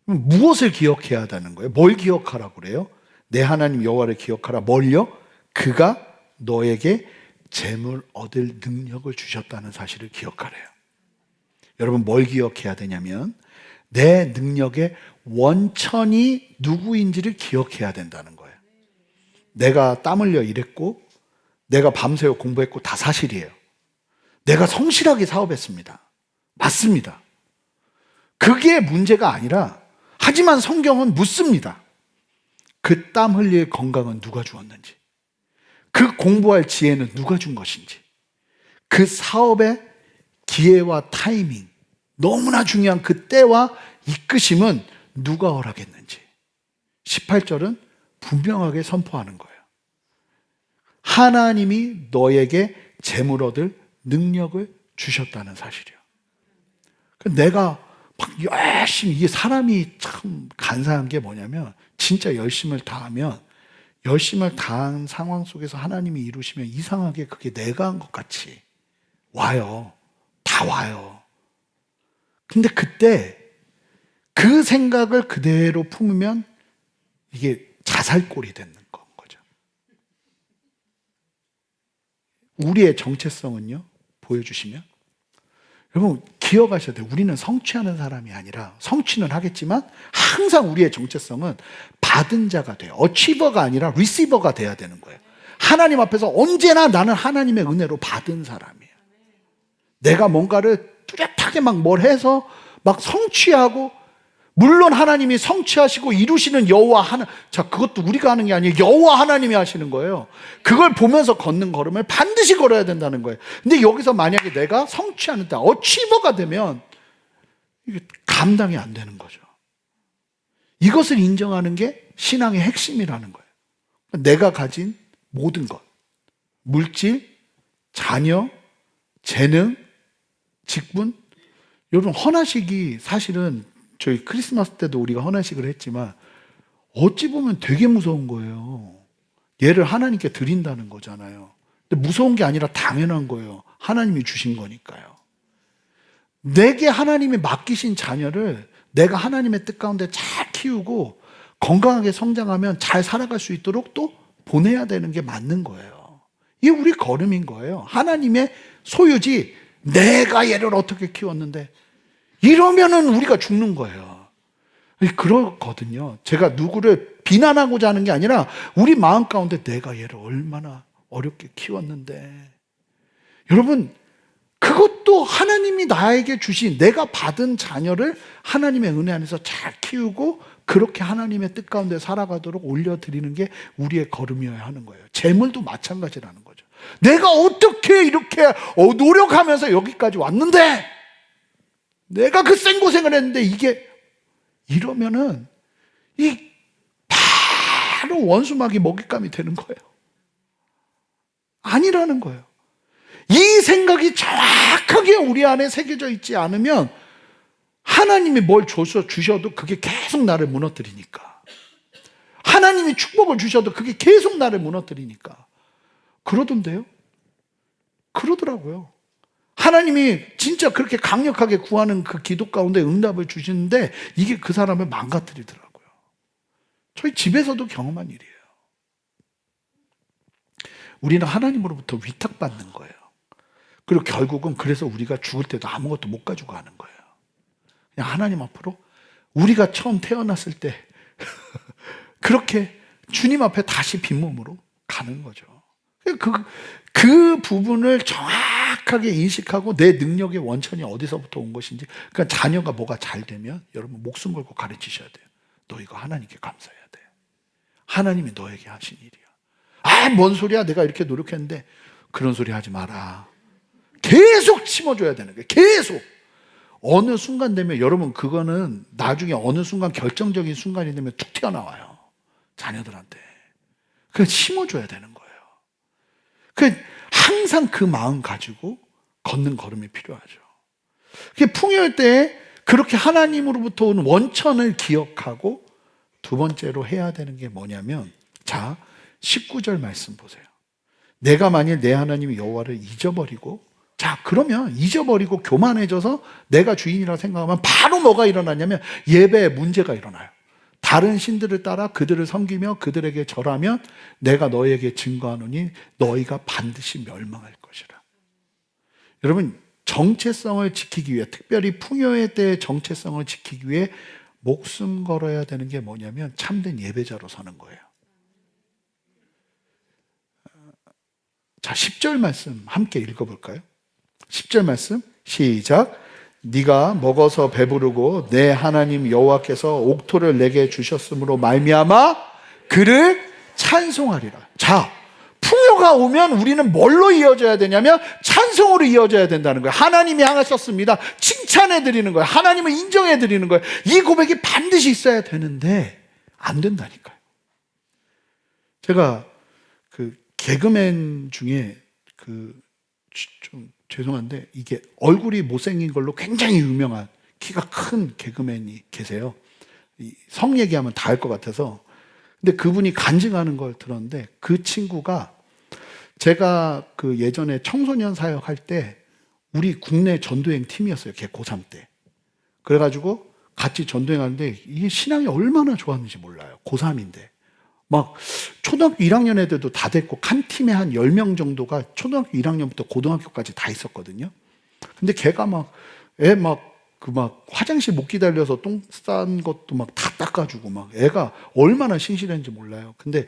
무엇을 기억해야 한다는 거예요? 뭘 기억하라고 그래요? 내 하나님 여호와를 기억하라. 뭘요? 그가 너에게 재물 얻을 능력을 주셨다는 사실을 기억하래요. 여러분, 뭘 기억해야 되냐면 내 능력의 원천이 누구인지를 기억해야 된다는 거예요. 내가 땀 흘려 일했고 내가 밤새워 공부했고 다 사실이에요. 내가 성실하게 사업했습니다. 맞습니다. 그게 문제가 아니라, 하지만 성경은 묻습니다. 그 땀 흘릴 건강은 누가 주었는지, 그 공부할 지혜는 누가 준 것인지, 그 사업의 기회와 타이밍, 너무나 중요한 그 때와 이끄심은 누가 허락했는지 18절은 분명하게 선포하는 거예요. 하나님이 너에게 재물 얻을 능력을 주셨다는 사실이에요. 내가 막 열심히, 이게 사람이 참 간사한 게 뭐냐면 진짜 열심을 다하면 열심을 다한 상황 속에서 하나님이 이루시면 이상하게 그게 내가 한 것 같이 와요. 다 와요. 근데 그때 그 생각을 그대로 품으면 이게 자살골이 되는 거죠. 우리의 정체성은요, 보여주시면 여러분 기억하셔야 돼요. 우리는 성취하는 사람이 아니라, 성취는 하겠지만 항상 우리의 정체성은 받은 자가 돼요. 어치버가 아니라 리시버가 돼야 되는 거예요. 하나님 앞에서 언제나 나는 하나님의 은혜로 받은 사람이에요. 내가 뭔가를 뚜렷하게 막 뭘 해서 막 성취하고, 물론 하나님이 성취하시고 이루시는 여호와 하나, 자, 그것도 우리가 하는 게 아니에요. 여호와 하나님이 하시는 거예요. 그걸 보면서 걷는 걸음을 반드시 걸어야 된다는 거예요. 근데 여기서 만약에 내가 성취하는데 어치버가 되면 이게 감당이 안 되는 거죠. 이것을 인정하는 게 신앙의 핵심이라는 거예요. 내가 가진 모든 것, 물질, 자녀, 재능, 직분. 여러분, 헌화식이 사실은 저희 크리스마스 때도 우리가 헌화식을 했지만 어찌 보면 되게 무서운 거예요. 얘를 하나님께 드린다는 거잖아요. 근데 무서운 게 아니라 당연한 거예요. 하나님이 주신 거니까요. 내게 하나님이 맡기신 자녀를 내가 하나님의 뜻 가운데 잘 키우고 건강하게 성장하면 잘 살아갈 수 있도록 또 보내야 되는 게 맞는 거예요. 이게 우리 걸음인 거예요. 하나님의 소유지 내가 얘를 어떻게 키웠는데 이러면은 우리가 죽는 거예요. 그렇거든요. 제가 누구를 비난하고자 하는 게 아니라 우리 마음 가운데 내가 얘를 얼마나 어렵게 키웠는데, 여러분 그것도 하나님이 나에게 주신, 내가 받은 자녀를 하나님의 은혜 안에서 잘 키우고 그렇게 하나님의 뜻 가운데 살아가도록 올려드리는 게 우리의 걸음이어야 하는 거예요. 재물도 마찬가지라는 거죠. 내가 어떻게 이렇게 노력하면서 여기까지 왔는데, 내가 그 생고생을 했는데 이게 이러면은 이 바로 원수막이 먹잇감이 되는 거예요. 아니라는 거예요. 이 생각이 정확하게 우리 안에 새겨져 있지 않으면 하나님이 뭘 주셔도 그게 계속 나를 무너뜨리니까, 하나님이 축복을 주셔도 그게 계속 나를 무너뜨리니까 그러던데요. 그러더라고요. 하나님이 진짜 그렇게 강력하게 구하는 그 기도 가운데 응답을 주시는데 이게 그 사람을 망가뜨리더라고요. 저희 집에서도 경험한 일이에요. 우리는 하나님으로부터 위탁받는 거예요. 그리고 결국은 그래서 우리가 죽을 때도 아무것도 못 가지고 가는 거예요. 그냥 하나님 앞으로 우리가 처음 태어났을 때 그렇게 주님 앞에 다시 빈몸으로 가는 거죠. 그 부분을 정확하게 인식하고 내 능력의 원천이 어디서부터 온 것인지, 그러니까 자녀가 뭐가 잘 되면 여러분 목숨 걸고 가르치셔야 돼요. 너 이거 하나님께 감사해야 돼. 하나님이 너에게 하신 일이야. 아, 뭔 소리야. 내가 이렇게 노력했는데. 그런 소리 하지 마라. 계속 심어줘야 되는 거예요. 계속. 어느 순간 되면 여러분 그거는 나중에 어느 순간 결정적인 순간이 되면 툭 튀어나와요. 자녀들한테. 그래서 심어줘야 되는 거예요. 항상 그 마음 가지고 걷는 걸음이 필요하죠. 풍요할 때 그렇게 하나님으로부터 온 원천을 기억하고 두 번째로 해야 되는 게 뭐냐면, 자, 19절 말씀 보세요. 내가 만일 내 하나님 여호와를 잊어버리고, 자, 그러면 잊어버리고 교만해져서 내가 주인이라고 생각하면 바로 뭐가 일어나냐면 예배에 문제가 일어나요. 다른 신들을 따라 그들을 섬기며 그들에게 절하면 내가 너희에게 증거하노니 너희가 반드시 멸망할 것이라. 여러분, 정체성을 지키기 위해, 특별히 풍요의 때의 정체성을 지키기 위해 목숨 걸어야 되는 게 뭐냐면 참된 예배자로 사는 거예요. 자, 10절 말씀 함께 읽어볼까요? 10절 말씀 시작. 네가 먹어서 배부르고 내 하나님 여호와께서 옥토를 내게 주셨으므로 말미암아 그를 찬송하리라. 자, 풍요가 오면 우리는 뭘로 이어져야 되냐면 찬송으로 이어져야 된다는 거예요. 하나님이 향하셨습니다. 칭찬해 드리는 거예요. 하나님을 인정해 드리는 거예요. 이 고백이 반드시 있어야 되는데 안 된다니까요. 제가 그 개그맨 중에 좀 죄송한데 이게 얼굴이 못생긴 걸로 굉장히 유명한 키가 큰 개그맨이 계세요. 성 얘기하면 다 알 것 같아서. 근데 그분이 간증하는 걸 들었는데, 그 친구가 제가 그 예전에 청소년 사역할 때 우리 국내 전도행 팀이었어요. 걔 고3 때. 그래가지고 같이 전도행하는데 이게 신앙이 얼마나 좋았는지 몰라요. 고3인데. 막 초등학교 1학년 애들도 다 됐고 한 팀에 한 10명 정도가 초등학교 1학년부터 고등학교까지 다 있었거든요. 근데 걔가 막 화장실 못 기다려서 똥 싼 것도 막 다 닦아주고 막 애가 얼마나 신실했는지 몰라요. 근데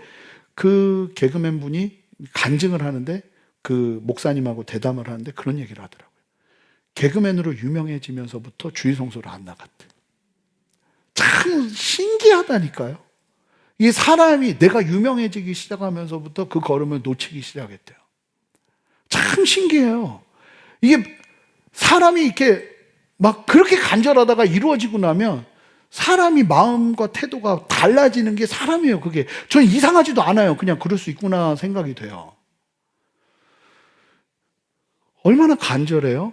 그 개그맨 분이 간증을 하는데 그 목사님하고 대담을 하는데 그런 얘기를 하더라고요. 개그맨으로 유명해지면서부터 주일성소를 안 나갔대. 참 신기하다니까요. 이 사람이 내가 유명해지기 시작하면서부터 그 걸음을 놓치기 시작했대요. 참 신기해요. 이게 사람이 이렇게 막 그렇게 간절하다가 이루어지고 나면 사람이 마음과 태도가 달라지는 게 사람이에요. 그게 저는 이상하지도 않아요. 그냥 그럴 수 있구나 생각이 돼요. 얼마나 간절해요?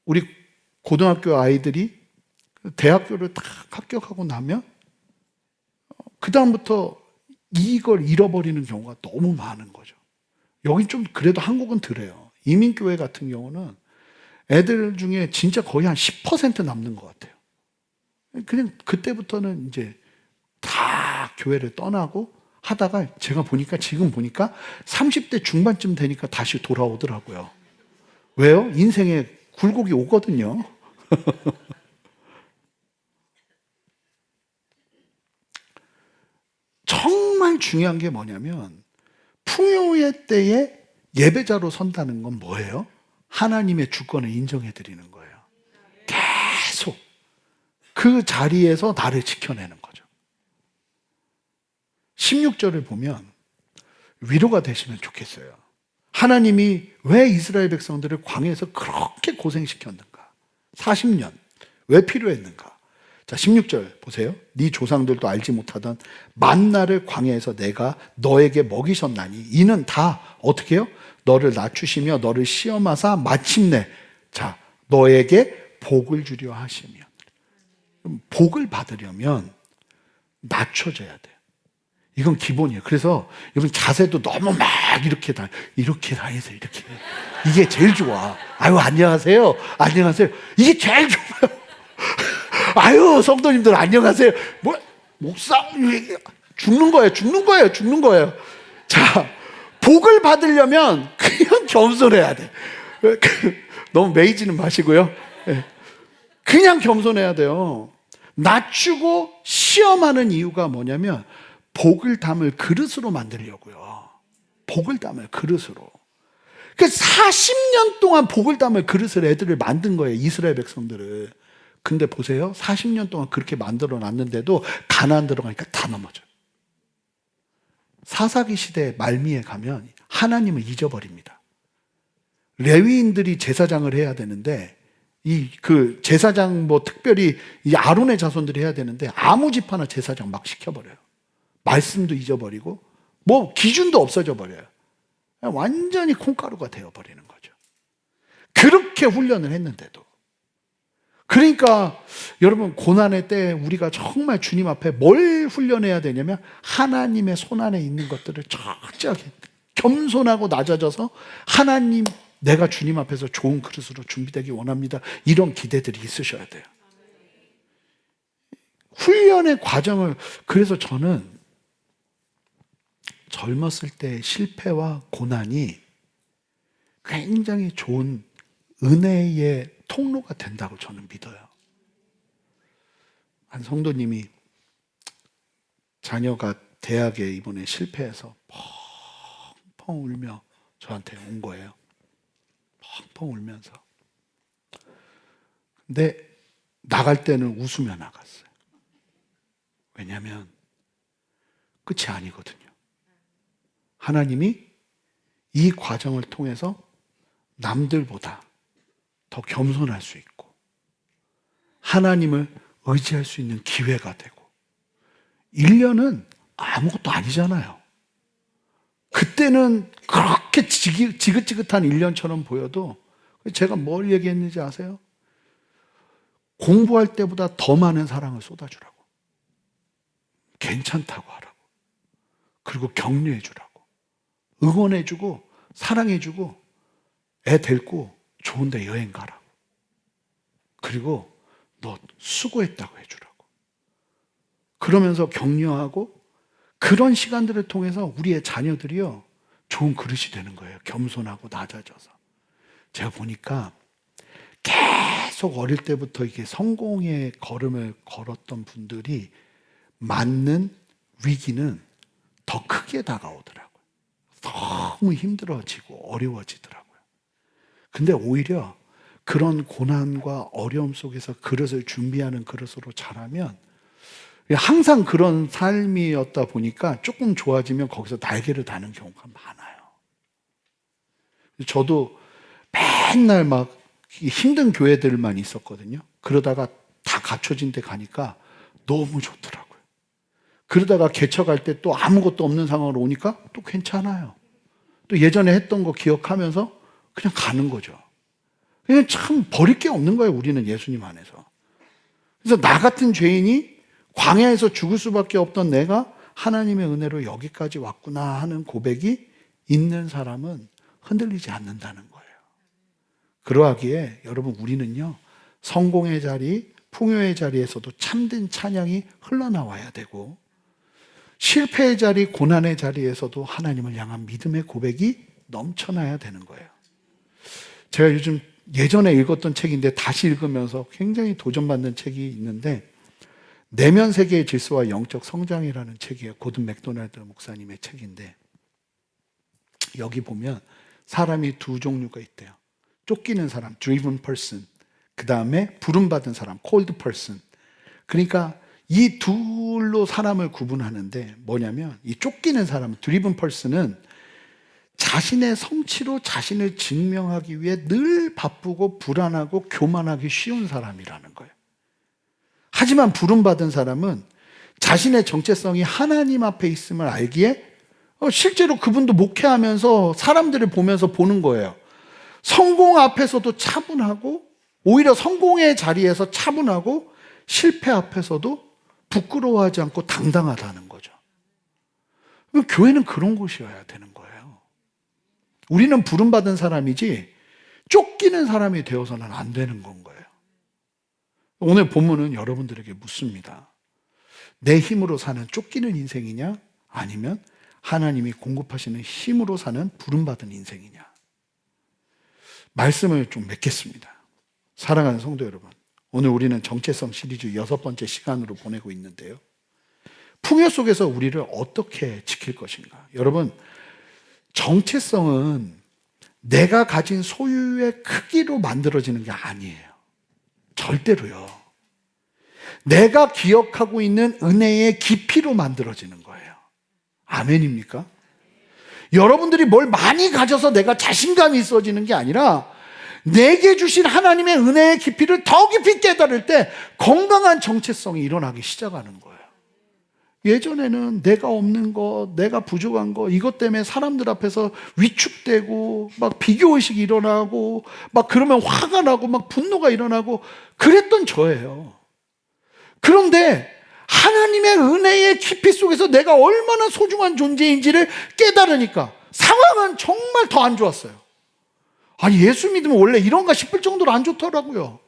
우리 고등학교 아이들이 대학교를 딱 합격하고 나면 그 다음부터 이걸 잃어버리는 경우가 너무 많은 거죠. 여긴 좀 그래도 한국은 덜해요. 이민교회 같은 경우는 애들 중에 진짜 거의 한 10% 남는 것 같아요. 그냥 그때부터는 이제 다 교회를 떠나고 하다가 제가 보니까 지금 보니까 30대 중반쯤 되니까 다시 돌아오더라고요. 왜요? 인생에 굴곡이 오거든요. 정말 중요한 게 뭐냐면 풍요의 때에 예배자로 선다는 건 뭐예요? 하나님의 주권을 인정해 드리는 거예요. 계속 그 자리에서 나를 지켜내는 거죠. 16절을 보면 위로가 되시면 좋겠어요. 하나님이 왜 이스라엘 백성들을 광야에서 그렇게 고생시켰는가? 40년 왜 필요했는가? 자, 16절 보세요. 네 조상들도 알지 못하던 만나를 광야에서 내가 너에게 먹이셨나니 이는 다 어떻게 해요? 너를 낮추시며 너를 시험하사 마침내 자 너에게 복을 주려 하시며. 복을 받으려면 낮춰져야 돼요. 이건 기본이에요. 그래서 여러분 자세도 너무 막 이렇게 다니세요. 이렇게. 이게 제일 좋아. 아유, 안녕하세요. 안녕하세요. 이게 제일 좋아요. 아유, 성도님들 안녕하세요. 뭐, 목사, 죽는 거예요. 자, 복을 받으려면 그냥 겸손해야 돼. 너무 매이지는 마시고요. 그냥 겸손해야 돼요. 낮추고 시험하는 이유가 뭐냐면 복을 담을 그릇으로 만들려고요. 복을 담을 그릇으로. 그 40년 동안 복을 담을 그릇을 애들을 만든 거예요. 이스라엘 백성들을. 근데 보세요. 40년 동안 그렇게 만들어 놨는데도 가나안 들어가니까 다 넘어져요. 사사기 시대 말미에 가면 하나님을 잊어버립니다. 레위인들이 제사장을 해야 되는데 제사장 특별히 이 아론의 자손들이 해야 되는데 아무 집 하나 제사장 막 시켜버려요. 말씀도 잊어버리고 기준도 없어져 버려요. 완전히 콩가루가 되어버리는 거죠. 그렇게 훈련을 했는데도. 그러니까 여러분 고난의 때 우리가 정말 주님 앞에 뭘 훈련해야 되냐면 하나님의 손안에 있는 것들을 철저하게 겸손하고 낮아져서 하나님, 내가 주님 앞에서 좋은 그릇으로 준비되기 원합니다. 이런 기대들이 있으셔야 돼요. 훈련의 과정을, 그래서 저는 젊었을 때 실패와 고난이 굉장히 좋은 은혜의 통로가 된다고 저는 믿어요. 한 성도님이 자녀가 대학에 이번에 실패해서 펑펑 울며 저한테 온 거예요. 펑펑 울면서. 근데 나갈 때는 웃으며 나갔어요. 왜냐하면 끝이 아니거든요. 하나님이 이 과정을 통해서 남들보다 더 겸손할 수 있고 하나님을 의지할 수 있는 기회가 되고 1년은 아무것도 아니잖아요. 그때는 그렇게 지긋지긋한 1년처럼 보여도 제가 뭘 얘기했는지 아세요? 공부할 때보다 더 많은 사랑을 쏟아주라고. 괜찮다고 하라고. 그리고 격려해주라고. 응원해주고 사랑해주고 애 데리고 좋은 데 여행 가라고. 그리고 너 수고했다고 해주라고. 그러면서 격려하고 그런 시간들을 통해서 우리의 자녀들이요 좋은 그릇이 되는 거예요. 겸손하고 낮아져서. 제가 보니까 계속 어릴 때부터 이게 성공의 걸음을 걸었던 분들이 맞는 위기는 더 크게 다가오더라고요. 너무 힘들어지고 어려워지더라고요. 근데 오히려 그런 고난과 어려움 속에서 그릇을 준비하는 그릇으로 자라면 항상 그런 삶이었다 보니까 조금 좋아지면 거기서 날개를 다는 경우가 많아요. 저도 맨날 막 힘든 교회들만 있었거든요. 그러다가 다 갖춰진 데 가니까 너무 좋더라고요. 그러다가 개척할 때 또 아무것도 없는 상황으로 오니까 또 괜찮아요. 또 예전에 했던 거 기억하면서 그냥 가는 거죠. 그냥 참 버릴 게 없는 거예요. 우리는 예수님 안에서. 그래서 나 같은 죄인이 광야에서 죽을 수밖에 없던 내가 하나님의 은혜로 여기까지 왔구나 하는 고백이 있는 사람은 흔들리지 않는다는 거예요. 그러하기에 여러분 우리는요 성공의 자리, 풍요의 자리에서도 참된 찬양이 흘러나와야 되고 실패의 자리, 고난의 자리에서도 하나님을 향한 믿음의 고백이 넘쳐나야 되는 거예요. 제가 요즘 예전에 읽었던 책인데 다시 읽으면서 굉장히 도전받는 책이 있는데 내면 세계의 질서와 영적 성장이라는 책이에요. 고든 맥도날드 목사님의 책인데 여기 보면 사람이 두 종류가 있대요. 쫓기는 사람, driven person. 그 다음에 부름받은 사람, called person. 그러니까 이 둘로 사람을 구분하는데 뭐냐면 이 쫓기는 사람, driven person은 자신의 성취로 자신을 증명하기 위해 늘 바쁘고 불안하고 교만하기 쉬운 사람이라는 거예요. 하지만 부름받은 사람은 자신의 정체성이 하나님 앞에 있음을 알기에 실제로 그분도 목회하면서 사람들을 보면서 보는 거예요. 성공 앞에서도 차분하고 오히려 성공의 자리에서 차분하고 실패 앞에서도 부끄러워하지 않고 당당하다는 거죠. 그럼 교회는 그런 곳이어야 되는 거예요. 우리는 부름받은 사람이지 쫓기는 사람이 되어서는 안 되는 건 거예요. 오늘 본문은 여러분들에게 묻습니다. 내 힘으로 사는 쫓기는 인생이냐? 아니면 하나님이 공급하시는 힘으로 사는 부름받은 인생이냐? 말씀을 좀 맺겠습니다. 사랑하는 성도 여러분, 오늘 우리는 정체성 시리즈 6번째 시간으로 보내고 있는데요. 풍요 속에서 우리를 어떻게 지킬 것인가? 여러분, 정체성은 내가 가진 소유의 크기로 만들어지는 게 아니에요. 절대로요. 내가 기억하고 있는 은혜의 깊이로 만들어지는 거예요. 아멘입니까? 여러분들이 뭘 많이 가져서 내가 자신감이 있어지는 게 아니라 내게 주신 하나님의 은혜의 깊이를 더 깊이 깨달을 때 건강한 정체성이 일어나기 시작하는 거예요. 예전에는 내가 없는 거, 내가 부족한 거, 이것 때문에 사람들 앞에서 위축되고 막 비교의식이 일어나고 막 그러면 화가 나고 막 분노가 일어나고 그랬던 저예요. 그런데 하나님의 은혜의 깊이 속에서 내가 얼마나 소중한 존재인지를 깨달으니까 상황은 정말 더 안 좋았어요. 아니, 예수 믿으면 원래 이런가 싶을 정도로 안 좋더라고요.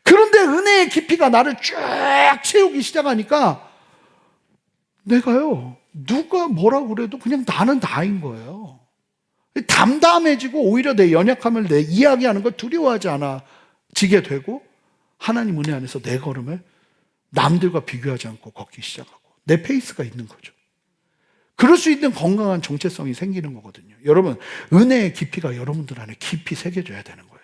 그런데 은혜의 깊이가 나를 쫙 채우기 시작하니까 내가요, 누가 뭐라고 그래도 그냥 나는 나인 거예요. 담담해지고 오히려 내 연약함을 내 이야기하는 걸 두려워하지 않아지게 되고 하나님 은혜 안에서 내 걸음을 남들과 비교하지 않고 걷기 시작하고 내 페이스가 있는 거죠. 그럴 수 있는 건강한 정체성이 생기는 거거든요. 여러분, 은혜의 깊이가 여러분들 안에 깊이 새겨져야 되는 거예요.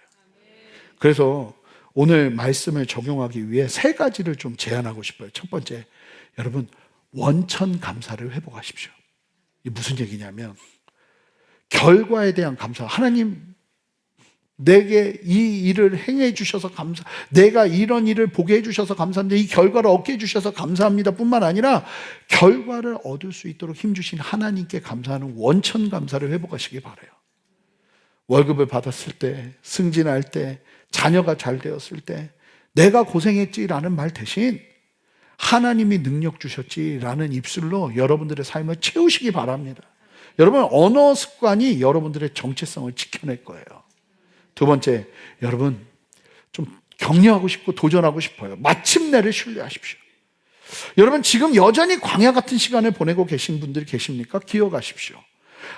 그래서 오늘 말씀을 적용하기 위해 3가지를 좀 제안하고 싶어요. 첫 번째, 여러분, 원천 감사를 회복하십시오. 이게 무슨 얘기냐면 결과에 대한 감사. 하나님, 내게 이 일을 행해 주셔서 감사, 내가 이런 일을 보게 해 주셔서 감사합니다, 이 결과를 얻게 해 주셔서 감사합니다 뿐만 아니라 결과를 얻을 수 있도록 힘주신 하나님께 감사하는 원천 감사를 회복하시기 바라요. 월급을 받았을 때, 승진할 때, 자녀가 잘 되었을 때 내가 고생했지라는 말 대신 하나님이 능력 주셨지라는 입술로 여러분들의 삶을 채우시기 바랍니다. 여러분, 언어 습관이 여러분들의 정체성을 지켜낼 거예요. 두 번째, 여러분 좀 격려하고 싶고 도전하고 싶어요. 마침내를 신뢰하십시오. 여러분, 지금 여전히 광야 같은 시간을 보내고 계신 분들이 계십니까? 기억하십시오.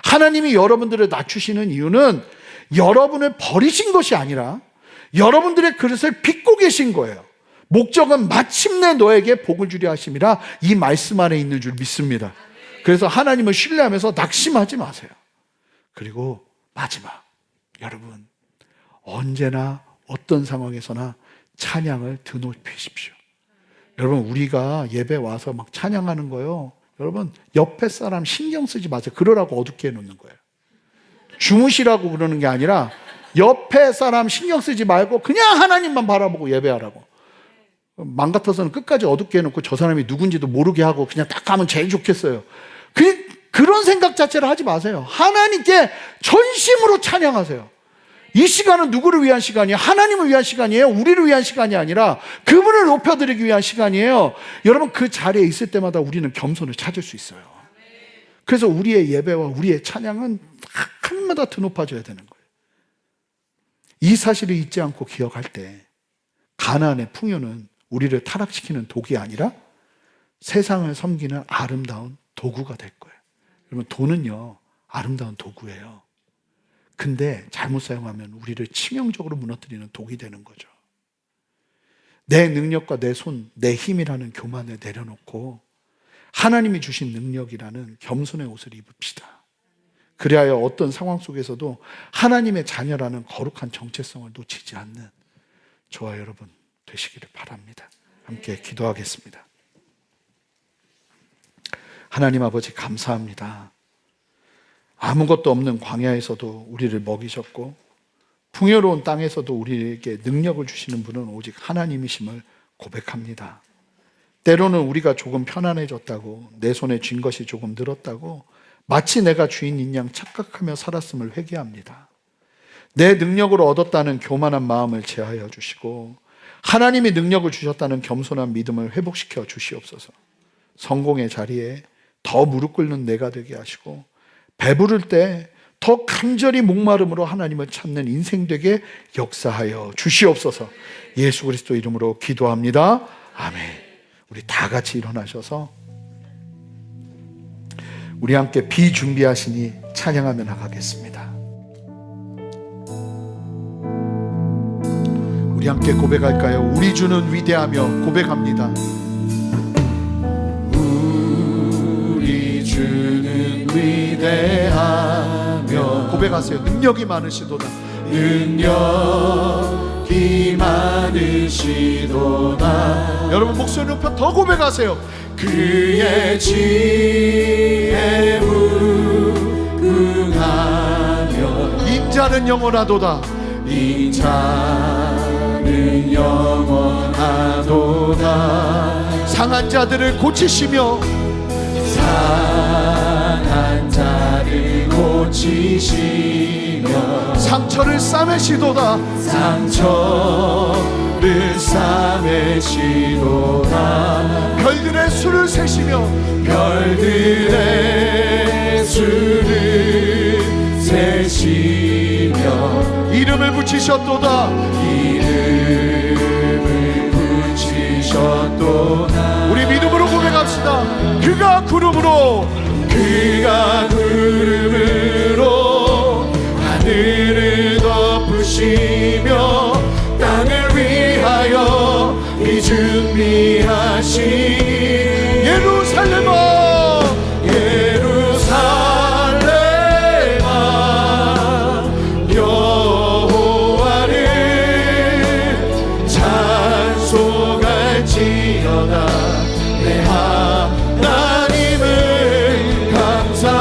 하나님이 여러분들을 낮추시는 이유는 여러분을 버리신 것이 아니라 여러분들의 그릇을 빚고 계신 거예요. 목적은 마침내 너에게 복을 주려 하심이라, 이 말씀 안에 있는 줄 믿습니다. 그래서 하나님을 신뢰하면서 낙심하지 마세요. 그리고 마지막, 여러분 언제나 어떤 상황에서나 찬양을 드높이십시오. 여러분, 우리가 예배 와서 막 찬양하는 거요, 여러분 옆에 사람 신경 쓰지 마세요. 그러라고 어둡게 해놓는 거예요. 주무시라고 그러는 게 아니라 옆에 사람 신경 쓰지 말고 그냥 하나님만 바라보고 예배하라고. 맘 같아서는 끝까지 어둡게 해놓고 저 사람이 누군지도 모르게 하고 그냥 딱 가면 제일 좋겠어요. 그런 생각 자체를 하지 마세요. 하나님께 전심으로 찬양하세요. 이 시간은 누구를 위한 시간이에요? 하나님을 위한 시간이에요. 우리를 위한 시간이 아니라 그분을 높여드리기 위한 시간이에요. 여러분, 그 자리에 있을 때마다 우리는 겸손을 찾을 수 있어요. 그래서 우리의 예배와 우리의 찬양은 한마다 드높아져야 되는 거예요. 이 사실을 잊지 않고 기억할 때 가나안의 풍요는 우리를 타락시키는 독이 아니라 세상을 섬기는 아름다운 도구가 될 거예요. 여러분, 돈은요 아름다운 도구예요. 근데 잘못 사용하면 우리를 치명적으로 무너뜨리는 독이 되는 거죠. 내 능력과 내 손, 내 힘이라는 교만을 내려놓고 하나님이 주신 능력이라는 겸손의 옷을 입읍시다. 그리하여 어떤 상황 속에서도 하나님의 자녀라는 거룩한 정체성을 놓치지 않는 저와 여러분 되시기를 바랍니다. 함께 기도하겠습니다. 하나님 아버지, 감사합니다. 아무것도 없는 광야에서도 우리를 먹이셨고 풍요로운 땅에서도 우리에게 능력을 주시는 분은 오직 하나님이심을 고백합니다. 때로는 우리가 조금 편안해졌다고, 내 손에 쥔 것이 조금 늘었다고 마치 내가 주인인 양 착각하며 살았음을 회개합니다. 내 능력으로 얻었다는 교만한 마음을 제하여 주시고 하나님이 능력을 주셨다는 겸손한 믿음을 회복시켜 주시옵소서. 성공의 자리에, 더 무릎 꿇는 내가 되게 하시고, 배부를 때 더 간절히 목마름으로 하나님을 찾는 인생 되게 역사하여 주시옵소서. 예수 그리스도 이름으로 기도합니다. 아멘. 우리 다 같이 일어나셔서 우리 함께 비준비하시니 찬양하며 나가겠습니다. 우리 함께 고백할까요? 우리 주는 위대하며 고백합니다. 우리 주는 위대하며 고백하세요. 능력이 많으시도다. 능력이 많으시도다. 여러분 목소리 높여 더 고백하세요. 그의 지혜에 무궁하며 인자는 영원하도다. 인자는 영원하도다. 상한 자들을 고치시며 상한 자를 고치시며 상처를 싸매시도다. 상처를 싸매시도다. 별들의 수를 세시며 별들의 수를 세시며 이름을 붙이셨도다. 이름을 붙이셨도다. 우리 믿음으로 고백합시다. 그가 구름으로 하늘을 덮으시며 땅을 위하여 준비하신 예루살렘아 여호와를 찬송할지어다. 내 하나님을 감사함으로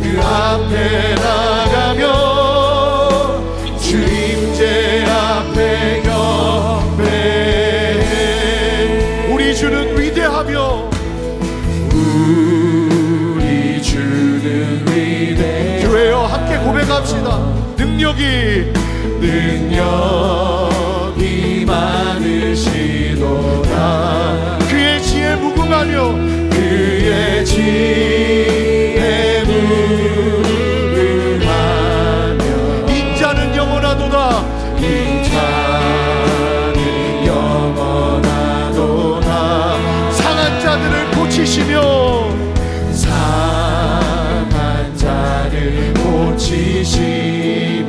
그 앞에 나가며 주 임재 앞에 경배해. 우리 주는 위대하며 우리 주는 위대하며 교회여 함께 고백합시다. 능력이 많으시도다. 그의 지혜 무궁하며 그의 지혜 무궁하며 인자는 영원하도다. 인자는 영원하도다. 상한 자들을 고치시며 상한 자를 고치시며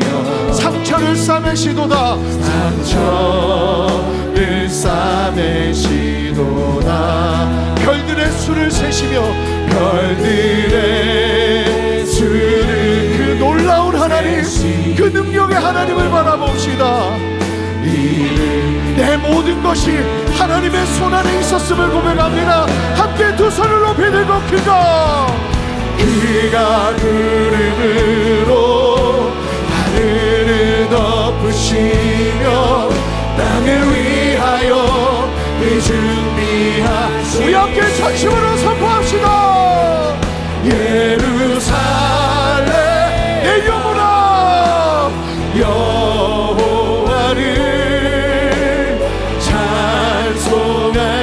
상처를 싸매시도다. 상처를 싸매시도다. 별들의 수를 세시며 별들의 수를 그 놀라운 하나님 그 능력의 하나님을 바라봅시다. 내 모든 것이 하나님의 손안에 있었음을 고백합니다. 함께 두 손을 높이 들고 그가 구름으로 하늘을 덮으시며 땅을 위하여 준비하시며 우리 함께 전심으로 선포합시다. 예루살렘 내 영혼아 여호와를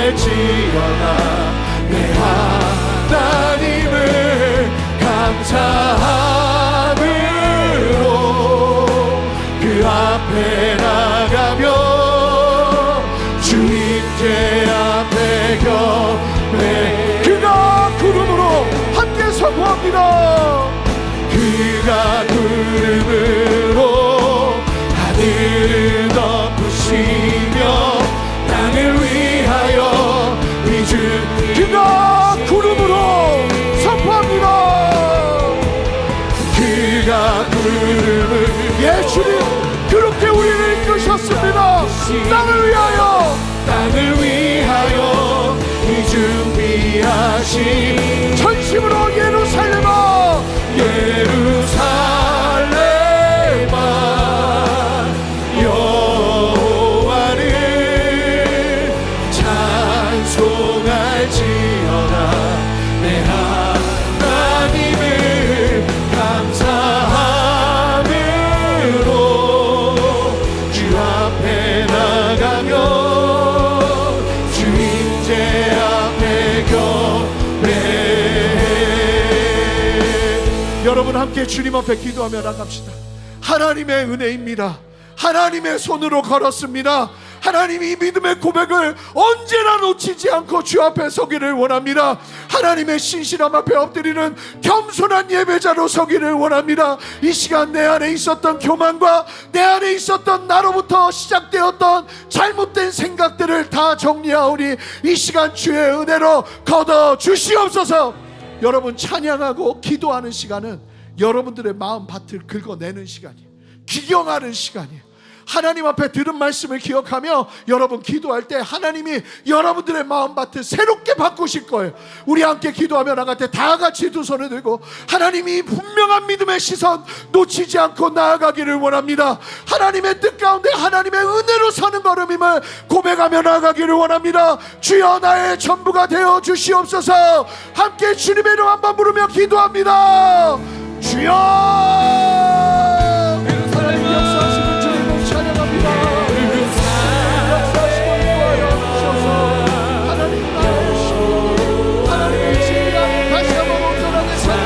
찬송할지어다. 내 하나님을 감사함으로 그 앞에 나가며 주 임재 앞에 경배. 그가 구름으로 함께 선포합니다. 그가 구름으로 하늘을 덮으시며 땅을 위하여 그가 구름으로 선포합니다. 그가 구름을 예수님 그렇게 우리를 이끄셨습니다. 땅을 위하여 준비하신 전심으로 예루살렘아 여호와를 찬송할지어다. 내 하나님을 감사함으로 주 앞에 나가며 주 임재 여러분 함께 주님 앞에 기도하며 나갑시다. 하나님의 은혜입니다. 하나님의 손으로 걸었습니다. 하나님, 이 믿음의 고백을 언제나 놓치지 않고 주 앞에 서기를 원합니다. 하나님의 신실함 앞에 엎드리는 겸손한 예배자로 서기를 원합니다. 이 시간 내 안에 있었던 교만과 내 안에 있었던 나로부터 시작되었던 잘못된 생각들을 다 정리하오니 이 시간 주의 은혜로 걷어 주시옵소서. 여러분, 찬양하고 기도하는 시간은 여러분들의 마음 밭을 긁어내는 시간이에요. 기경하는 시간이에요. 하나님 앞에 들은 말씀을 기억하며 여러분 기도할 때 하나님이 여러분들의 마음밭을 새롭게 바꾸실 거예요. 우리 함께 기도하며 나갈 때 다 같이 두 손을 들고 하나님이 분명한 믿음의 시선 놓치지 않고 나아가기를 원합니다. 하나님의 뜻 가운데 하나님의 은혜로 사는 걸음임을 고백하며 나아가기를 원합니다. 주여, 나의 전부가 되어 주시옵소서. 함께 주님의 이름 한번 부르며 기도합니다. 주여, 하나님 역사하시는 주님을 찬양합니다. 역사하시고 인도하여 주셔서 하나님 나아주시고 하나님의 진리함을 다시 한번 온전하게 사는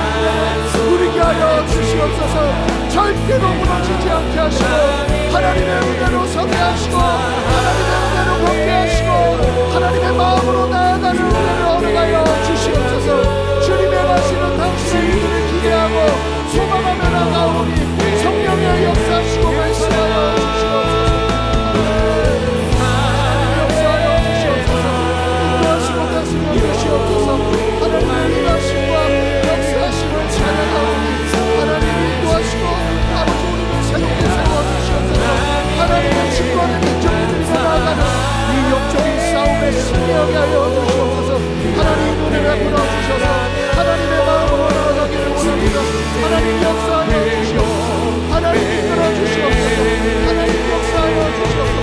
누리게 하여 주시옵소서. 절대로 무너지지 않게 하시고 하나님의 은혜로 서게 하시고 하나님의 은혜로 걷게 하시고 하나님의 마음으로 나아가는 은혜를 얻어가여 주시옵소서. 주님의 가시는 당신의 일들을 기대하고 소망하며 나가오니 성령의 역사하시고 말씀하여 주시옵소서. 하나님 역사하여 주시옵소서. 인도하시고 다스려 주시옵소서. 하나님의 일하심과 역사하심을 찬양하오니 하나님 인도하시고 아버지, 우리를 새롭게 세워주시옵소서. 하나님의 주권의 민족을 나아가는 이 영적인 싸움에 승리하게 하여 주시옵소서. 하나님 은혜를 부어주셔서 하나님의 마음으로 나아가기를 원합니다. 하나님 역사하여 주시옵소서. 하나님 이끌어 주시옵소서. 하나님 역사하여 주시옵소서.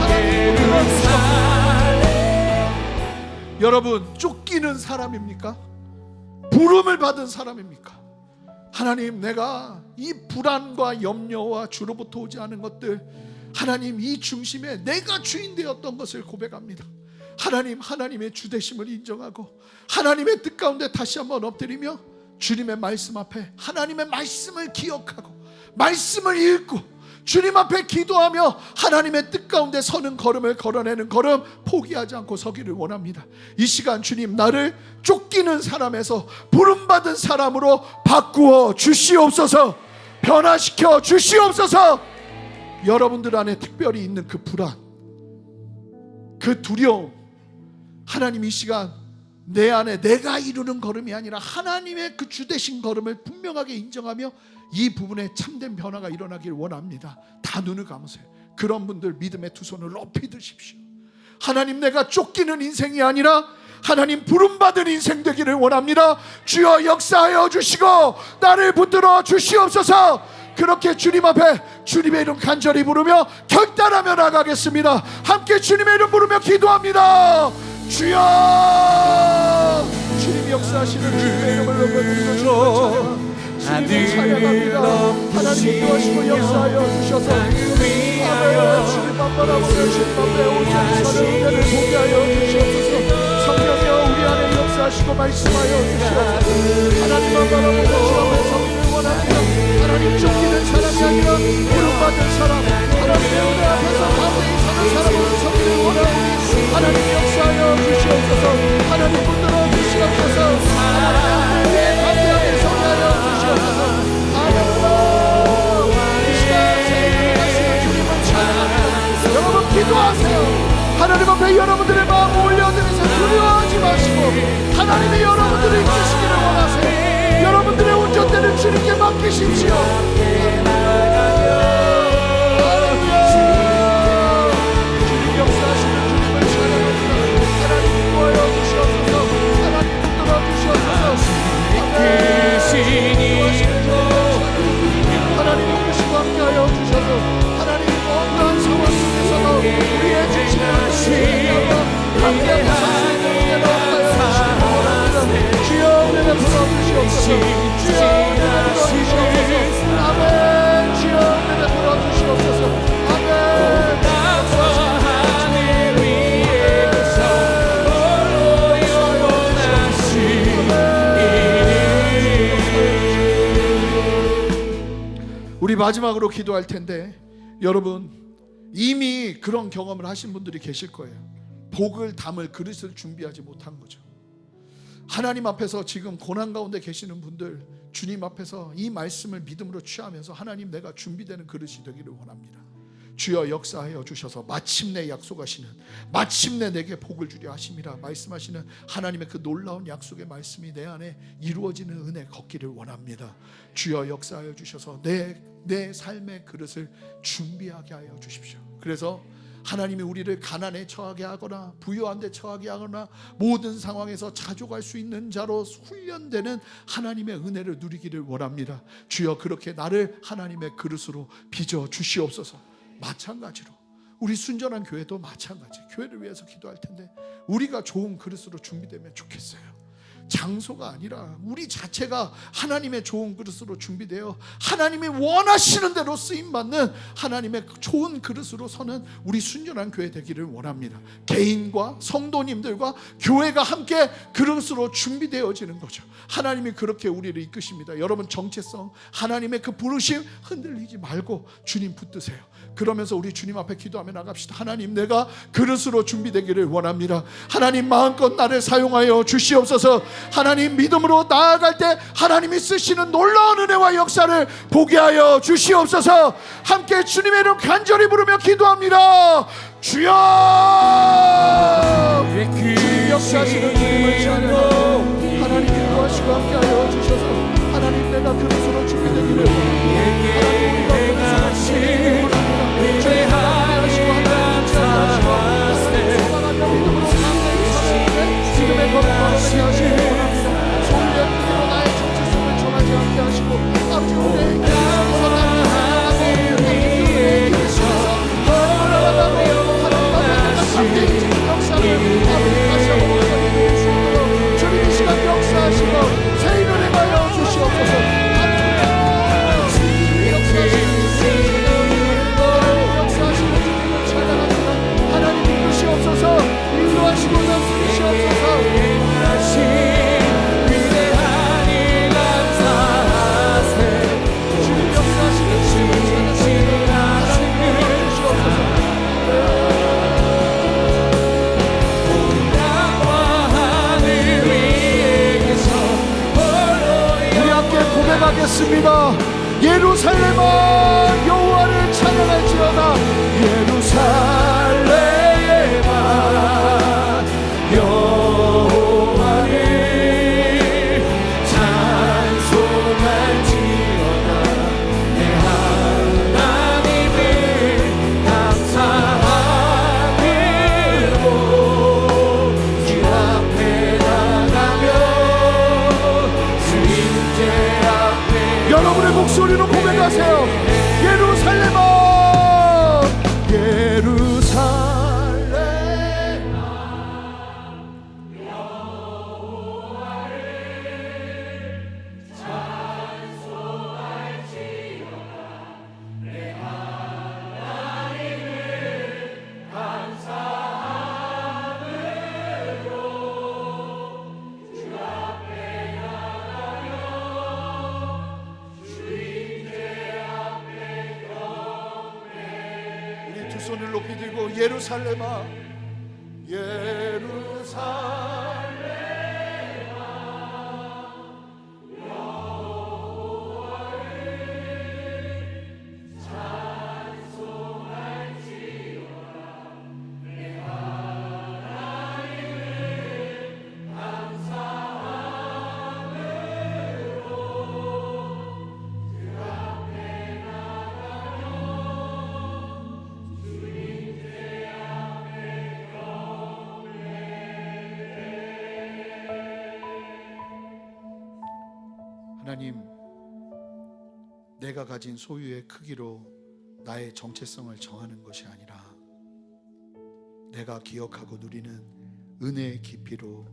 하나님 이끌어 주시옵소서. 여러분, 쫓기는 사람입니까? 부름을 받은 사람입니까? 하나님, 내가 이 불안과 염려와 주로부터 오지 않은 것들, 하나님 이 중심에 내가 주인 되었던 것을 고백합니다. 하나님, 하나님의 주되심을 인정하고 하나님의 뜻 가운데 다시 한번 엎드리며 주님의 말씀 앞에 하나님의 말씀을 기억하고 말씀을 읽고 주님 앞에 기도하며 하나님의 뜻 가운데 서는 걸음을 걸어내는 걸음 포기하지 않고 서기를 원합니다. 이 시간 주님, 나를 쫓기는 사람에서 부름받은 사람으로 바꾸어 주시옵소서. 변화시켜 주시옵소서. 여러분들 안에 특별히 있는 그 불안, 그 두려움, 하나님 이 시간 내 안에 내가 이루는 걸음이 아니라 하나님의 그 주되신 걸음을 분명하게 인정하며 이 부분에 참된 변화가 일어나길 원합니다. 다 눈을 감으세요. 그런 분들 믿음의 두 손을 높이 드십시오. 하나님, 내가 쫓기는 인생이 아니라 하나님 부름받은 인생 되기를 원합니다. 주여 역사하여 주시고 나를 붙들어 주시옵소서. 그렇게 주님 앞에 주님의 이름 간절히 부르며 결단하며 나가겠습니다. 함께 주님의 이름 부르며 기도합니다. 주여, 주님 역사하시는 주님의 이름을 높여드리고 주님을 찬양합니다. 하나님 인도하시고 역사하여 주셔서 주님 앞 바라보며 주님 앞에 온전히 서는 은혜를 보게 하여 주시옵소서. 성령이여, 우리 안에 역사하시고 말씀하여 주시옵소서. 하나님만 바라보며 주 앞에 서기를 원합니다. 하나님, 쫓기는 사람이 아니라 부름받은 사람, 하나님의 은혜 앞에서 가운데 서는 사람으로 서기를 원하오니 하나님 역사하여 주시옵소서. 하나님 붙들어 주시옵소서. 하나님의 은혜에 감사하게 서게 하여 주시옵소서. 할렐루야. 이 시간 새해를 하시는 주님을 찬양합니다. 여러분 기도하세요. 하나님 앞에 여러분들의 마음 올려드리세요. 두려워하지 마시고 하나님이 여러분들을 이끄시기를 원하세요. 여러분들의 우리 마지막으로 기도할 텐데, 여러분 이미 그런 경험을 하신 분들이 계실 거예요. 복을 담을 그릇을 준비하지 못한 거죠. 하나님 앞에서 지금 고난 가운데 계시는 분들, 주님 앞에서 이 말씀을 믿음으로 취하면서 하나님, 내가 준비되는 그릇이 되기를 원합니다. 주여 역사하여 주셔서 마침내 약속하시는, 마침내 내게 복을 주려 하심이라 말씀하시는 하나님의 그 놀라운 약속의 말씀이 내 안에 이루어지는 은혜 걷기를 원합니다. 주여 역사하여 주셔서 내 삶의 그릇을 준비하게 하여 주십시오. 그래서 하나님이 우리를 가난에 처하게 하거나 부유한 데 처하게 하거나 모든 상황에서 자족할 수 있는 자로 훈련되는 하나님의 은혜를 누리기를 원합니다. 주여 그렇게 나를 하나님의 그릇으로 빚어 주시옵소서. 마찬가지로 우리 순전한 교회도 마찬가지, 교회를 위해서 기도할 텐데 우리가 좋은 그릇으로 준비되면 좋겠어요. 장소가 아니라 우리 자체가 하나님의 좋은 그릇으로 준비되어 하나님이 원하시는 대로 쓰임받는 하나님의 좋은 그릇으로 서는 우리 순전한 교회 되기를 원합니다. 개인과 성도님들과 교회가 함께 그릇으로 준비되어지는 거죠. 하나님이 그렇게 우리를 이끄십니다. 여러분 정체성, 하나님의 그 부르심 흔들리지 말고 주님 붙드세요. 그러면서 우리 주님 앞에 기도하며 나갑시다. 하나님, 내가 그릇으로 준비되기를 원합니다. 하나님, 마음껏 나를 사용하여 주시옵소서. 하나님, 믿음으로 나아갈 때 하나님이 쓰시는 놀라운 은혜와 역사를 보게 하여 주시옵소서. 함께 주님의 이름 간절히 부르며 기도합니다. 주여! 주님 역사하시는 주님을 찬양하며 하나님 인도하시고 함께하여 주셔서 하나님, 내가 그릇으로 준비되기를 원합니다. 하나님, 우리가 그릇으로 준비되기를 원합니다. 주님 함께하시고 하나님 찬양하시고 소망하며 믿음으로 사랑하여 주시는데 지금의 걸음걸음을 하시기 원합니다. 소리의 크기로 나의 정체성을 전하지 않게 하시고 아버지, 우리의 길에서 나를 사랑하고 우리의 길에서 걸어가며 함께 이지는 역사를 아버지 다시 한번 기도해 주시고 주님 이 시간 역사하시고 새 일을 행하여 주시옵소서. 인도하시고 넘치시옵소서. 위대한 일 감사하세. 주님 역사하시는 주님을 찬양하시는 주시옵소서. 땅과 하늘 위에서 우리 함께 고백하겠습니다. 예루살렘아 여호와를 찬양할지어다. 예루살렘 여호와를 찬송할지어다. 내 하나님을 감사함으로 주 앞에 나가며 주님께 앞에 여러분의 목소리로 고백하세요. 예루살렘아 예루살렘 손을 높이 들고 예루살렘아 하나님, 내가 가진 소유의 크기로 나의 정체성을 정하는 것이 아니라 내가 기억하고 누리는 은혜의 깊이로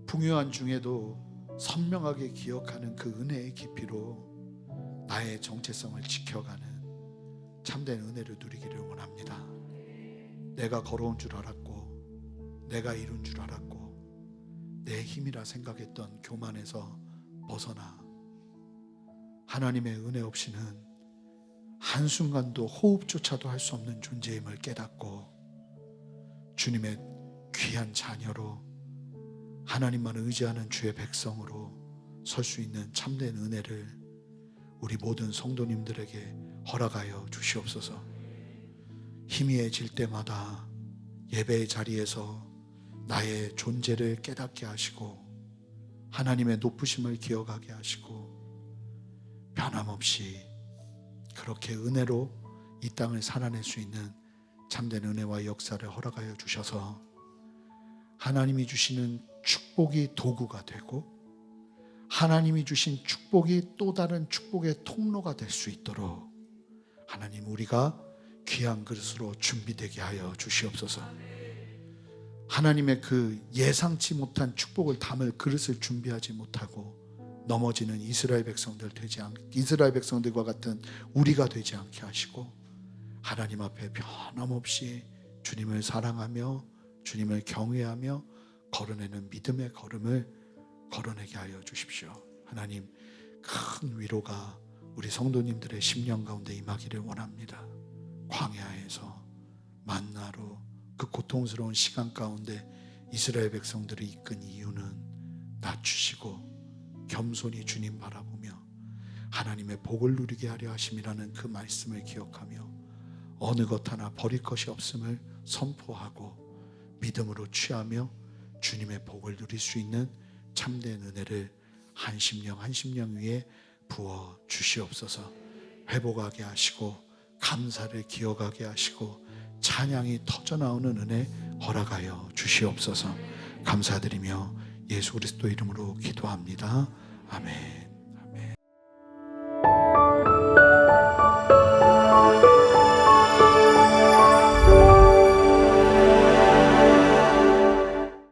풍요한 중에도 선명하게 기억하는 그 은혜의 깊이로 나의 정체성을 지켜가는 참된 은혜를 누리기를 원합니다. 내가 걸어온 줄 알았고 내가 이룬 줄 알았고 내 힘이라 생각했던 교만에서 벗어나 하나님의 은혜 없이는 한순간도 호흡조차도 할 수 없는 존재임을 깨닫고 주님의 귀한 자녀로 하나님만 의지하는 주의 백성으로 설 수 있는 참된 은혜를 우리 모든 성도님들에게 허락하여 주시옵소서. 희미해질 때마다 예배의 자리에서 나의 존재를 깨닫게 하시고 하나님의 높으심을 기억하게 하시고 변함없이 그렇게 은혜로 이 땅을 살아낼 수 있는 참된 은혜와 역사를 허락하여 주셔서 하나님이 주시는 축복이 도구가 되고 하나님이 주신 축복이 또 다른 축복의 통로가 될 수 있도록 하나님, 우리가 귀한 그릇으로 준비되게 하여 주시옵소서. 하나님의 그 예상치 못한 축복을 담을 그릇을 준비하지 못하고 넘어지는 이스라엘 백성들과 같은 우리가 되지 않게 하시고 하나님 앞에 변함없이 주님을 사랑하며 주님을 경외하며 걸어내는 믿음의 걸음을 걸어내게 하여 주십시오. 하나님, 큰 위로가 우리 성도님들의 심령 가운데 임하기를 원합니다. 광야에서 만나로 그 고통스러운 시간 가운데 이스라엘 백성들을 이끈 이유는 낮추시고 겸손히 주님 바라보며 하나님의 복을 누리게 하려 하심이라는 그 말씀을 기억하며 어느 것 하나 버릴 것이 없음을 선포하고 믿음으로 취하며 주님의 복을 누릴 수 있는 참된 은혜를 한 심령 한 심령 위에 부어 주시옵소서. 회복하게 하시고 감사를 기억하게 하시고 찬양이 터져나오는 은혜 허락하여 주시옵소서. 감사드리며 예수 그리스도 이름으로 기도합니다. 아멘.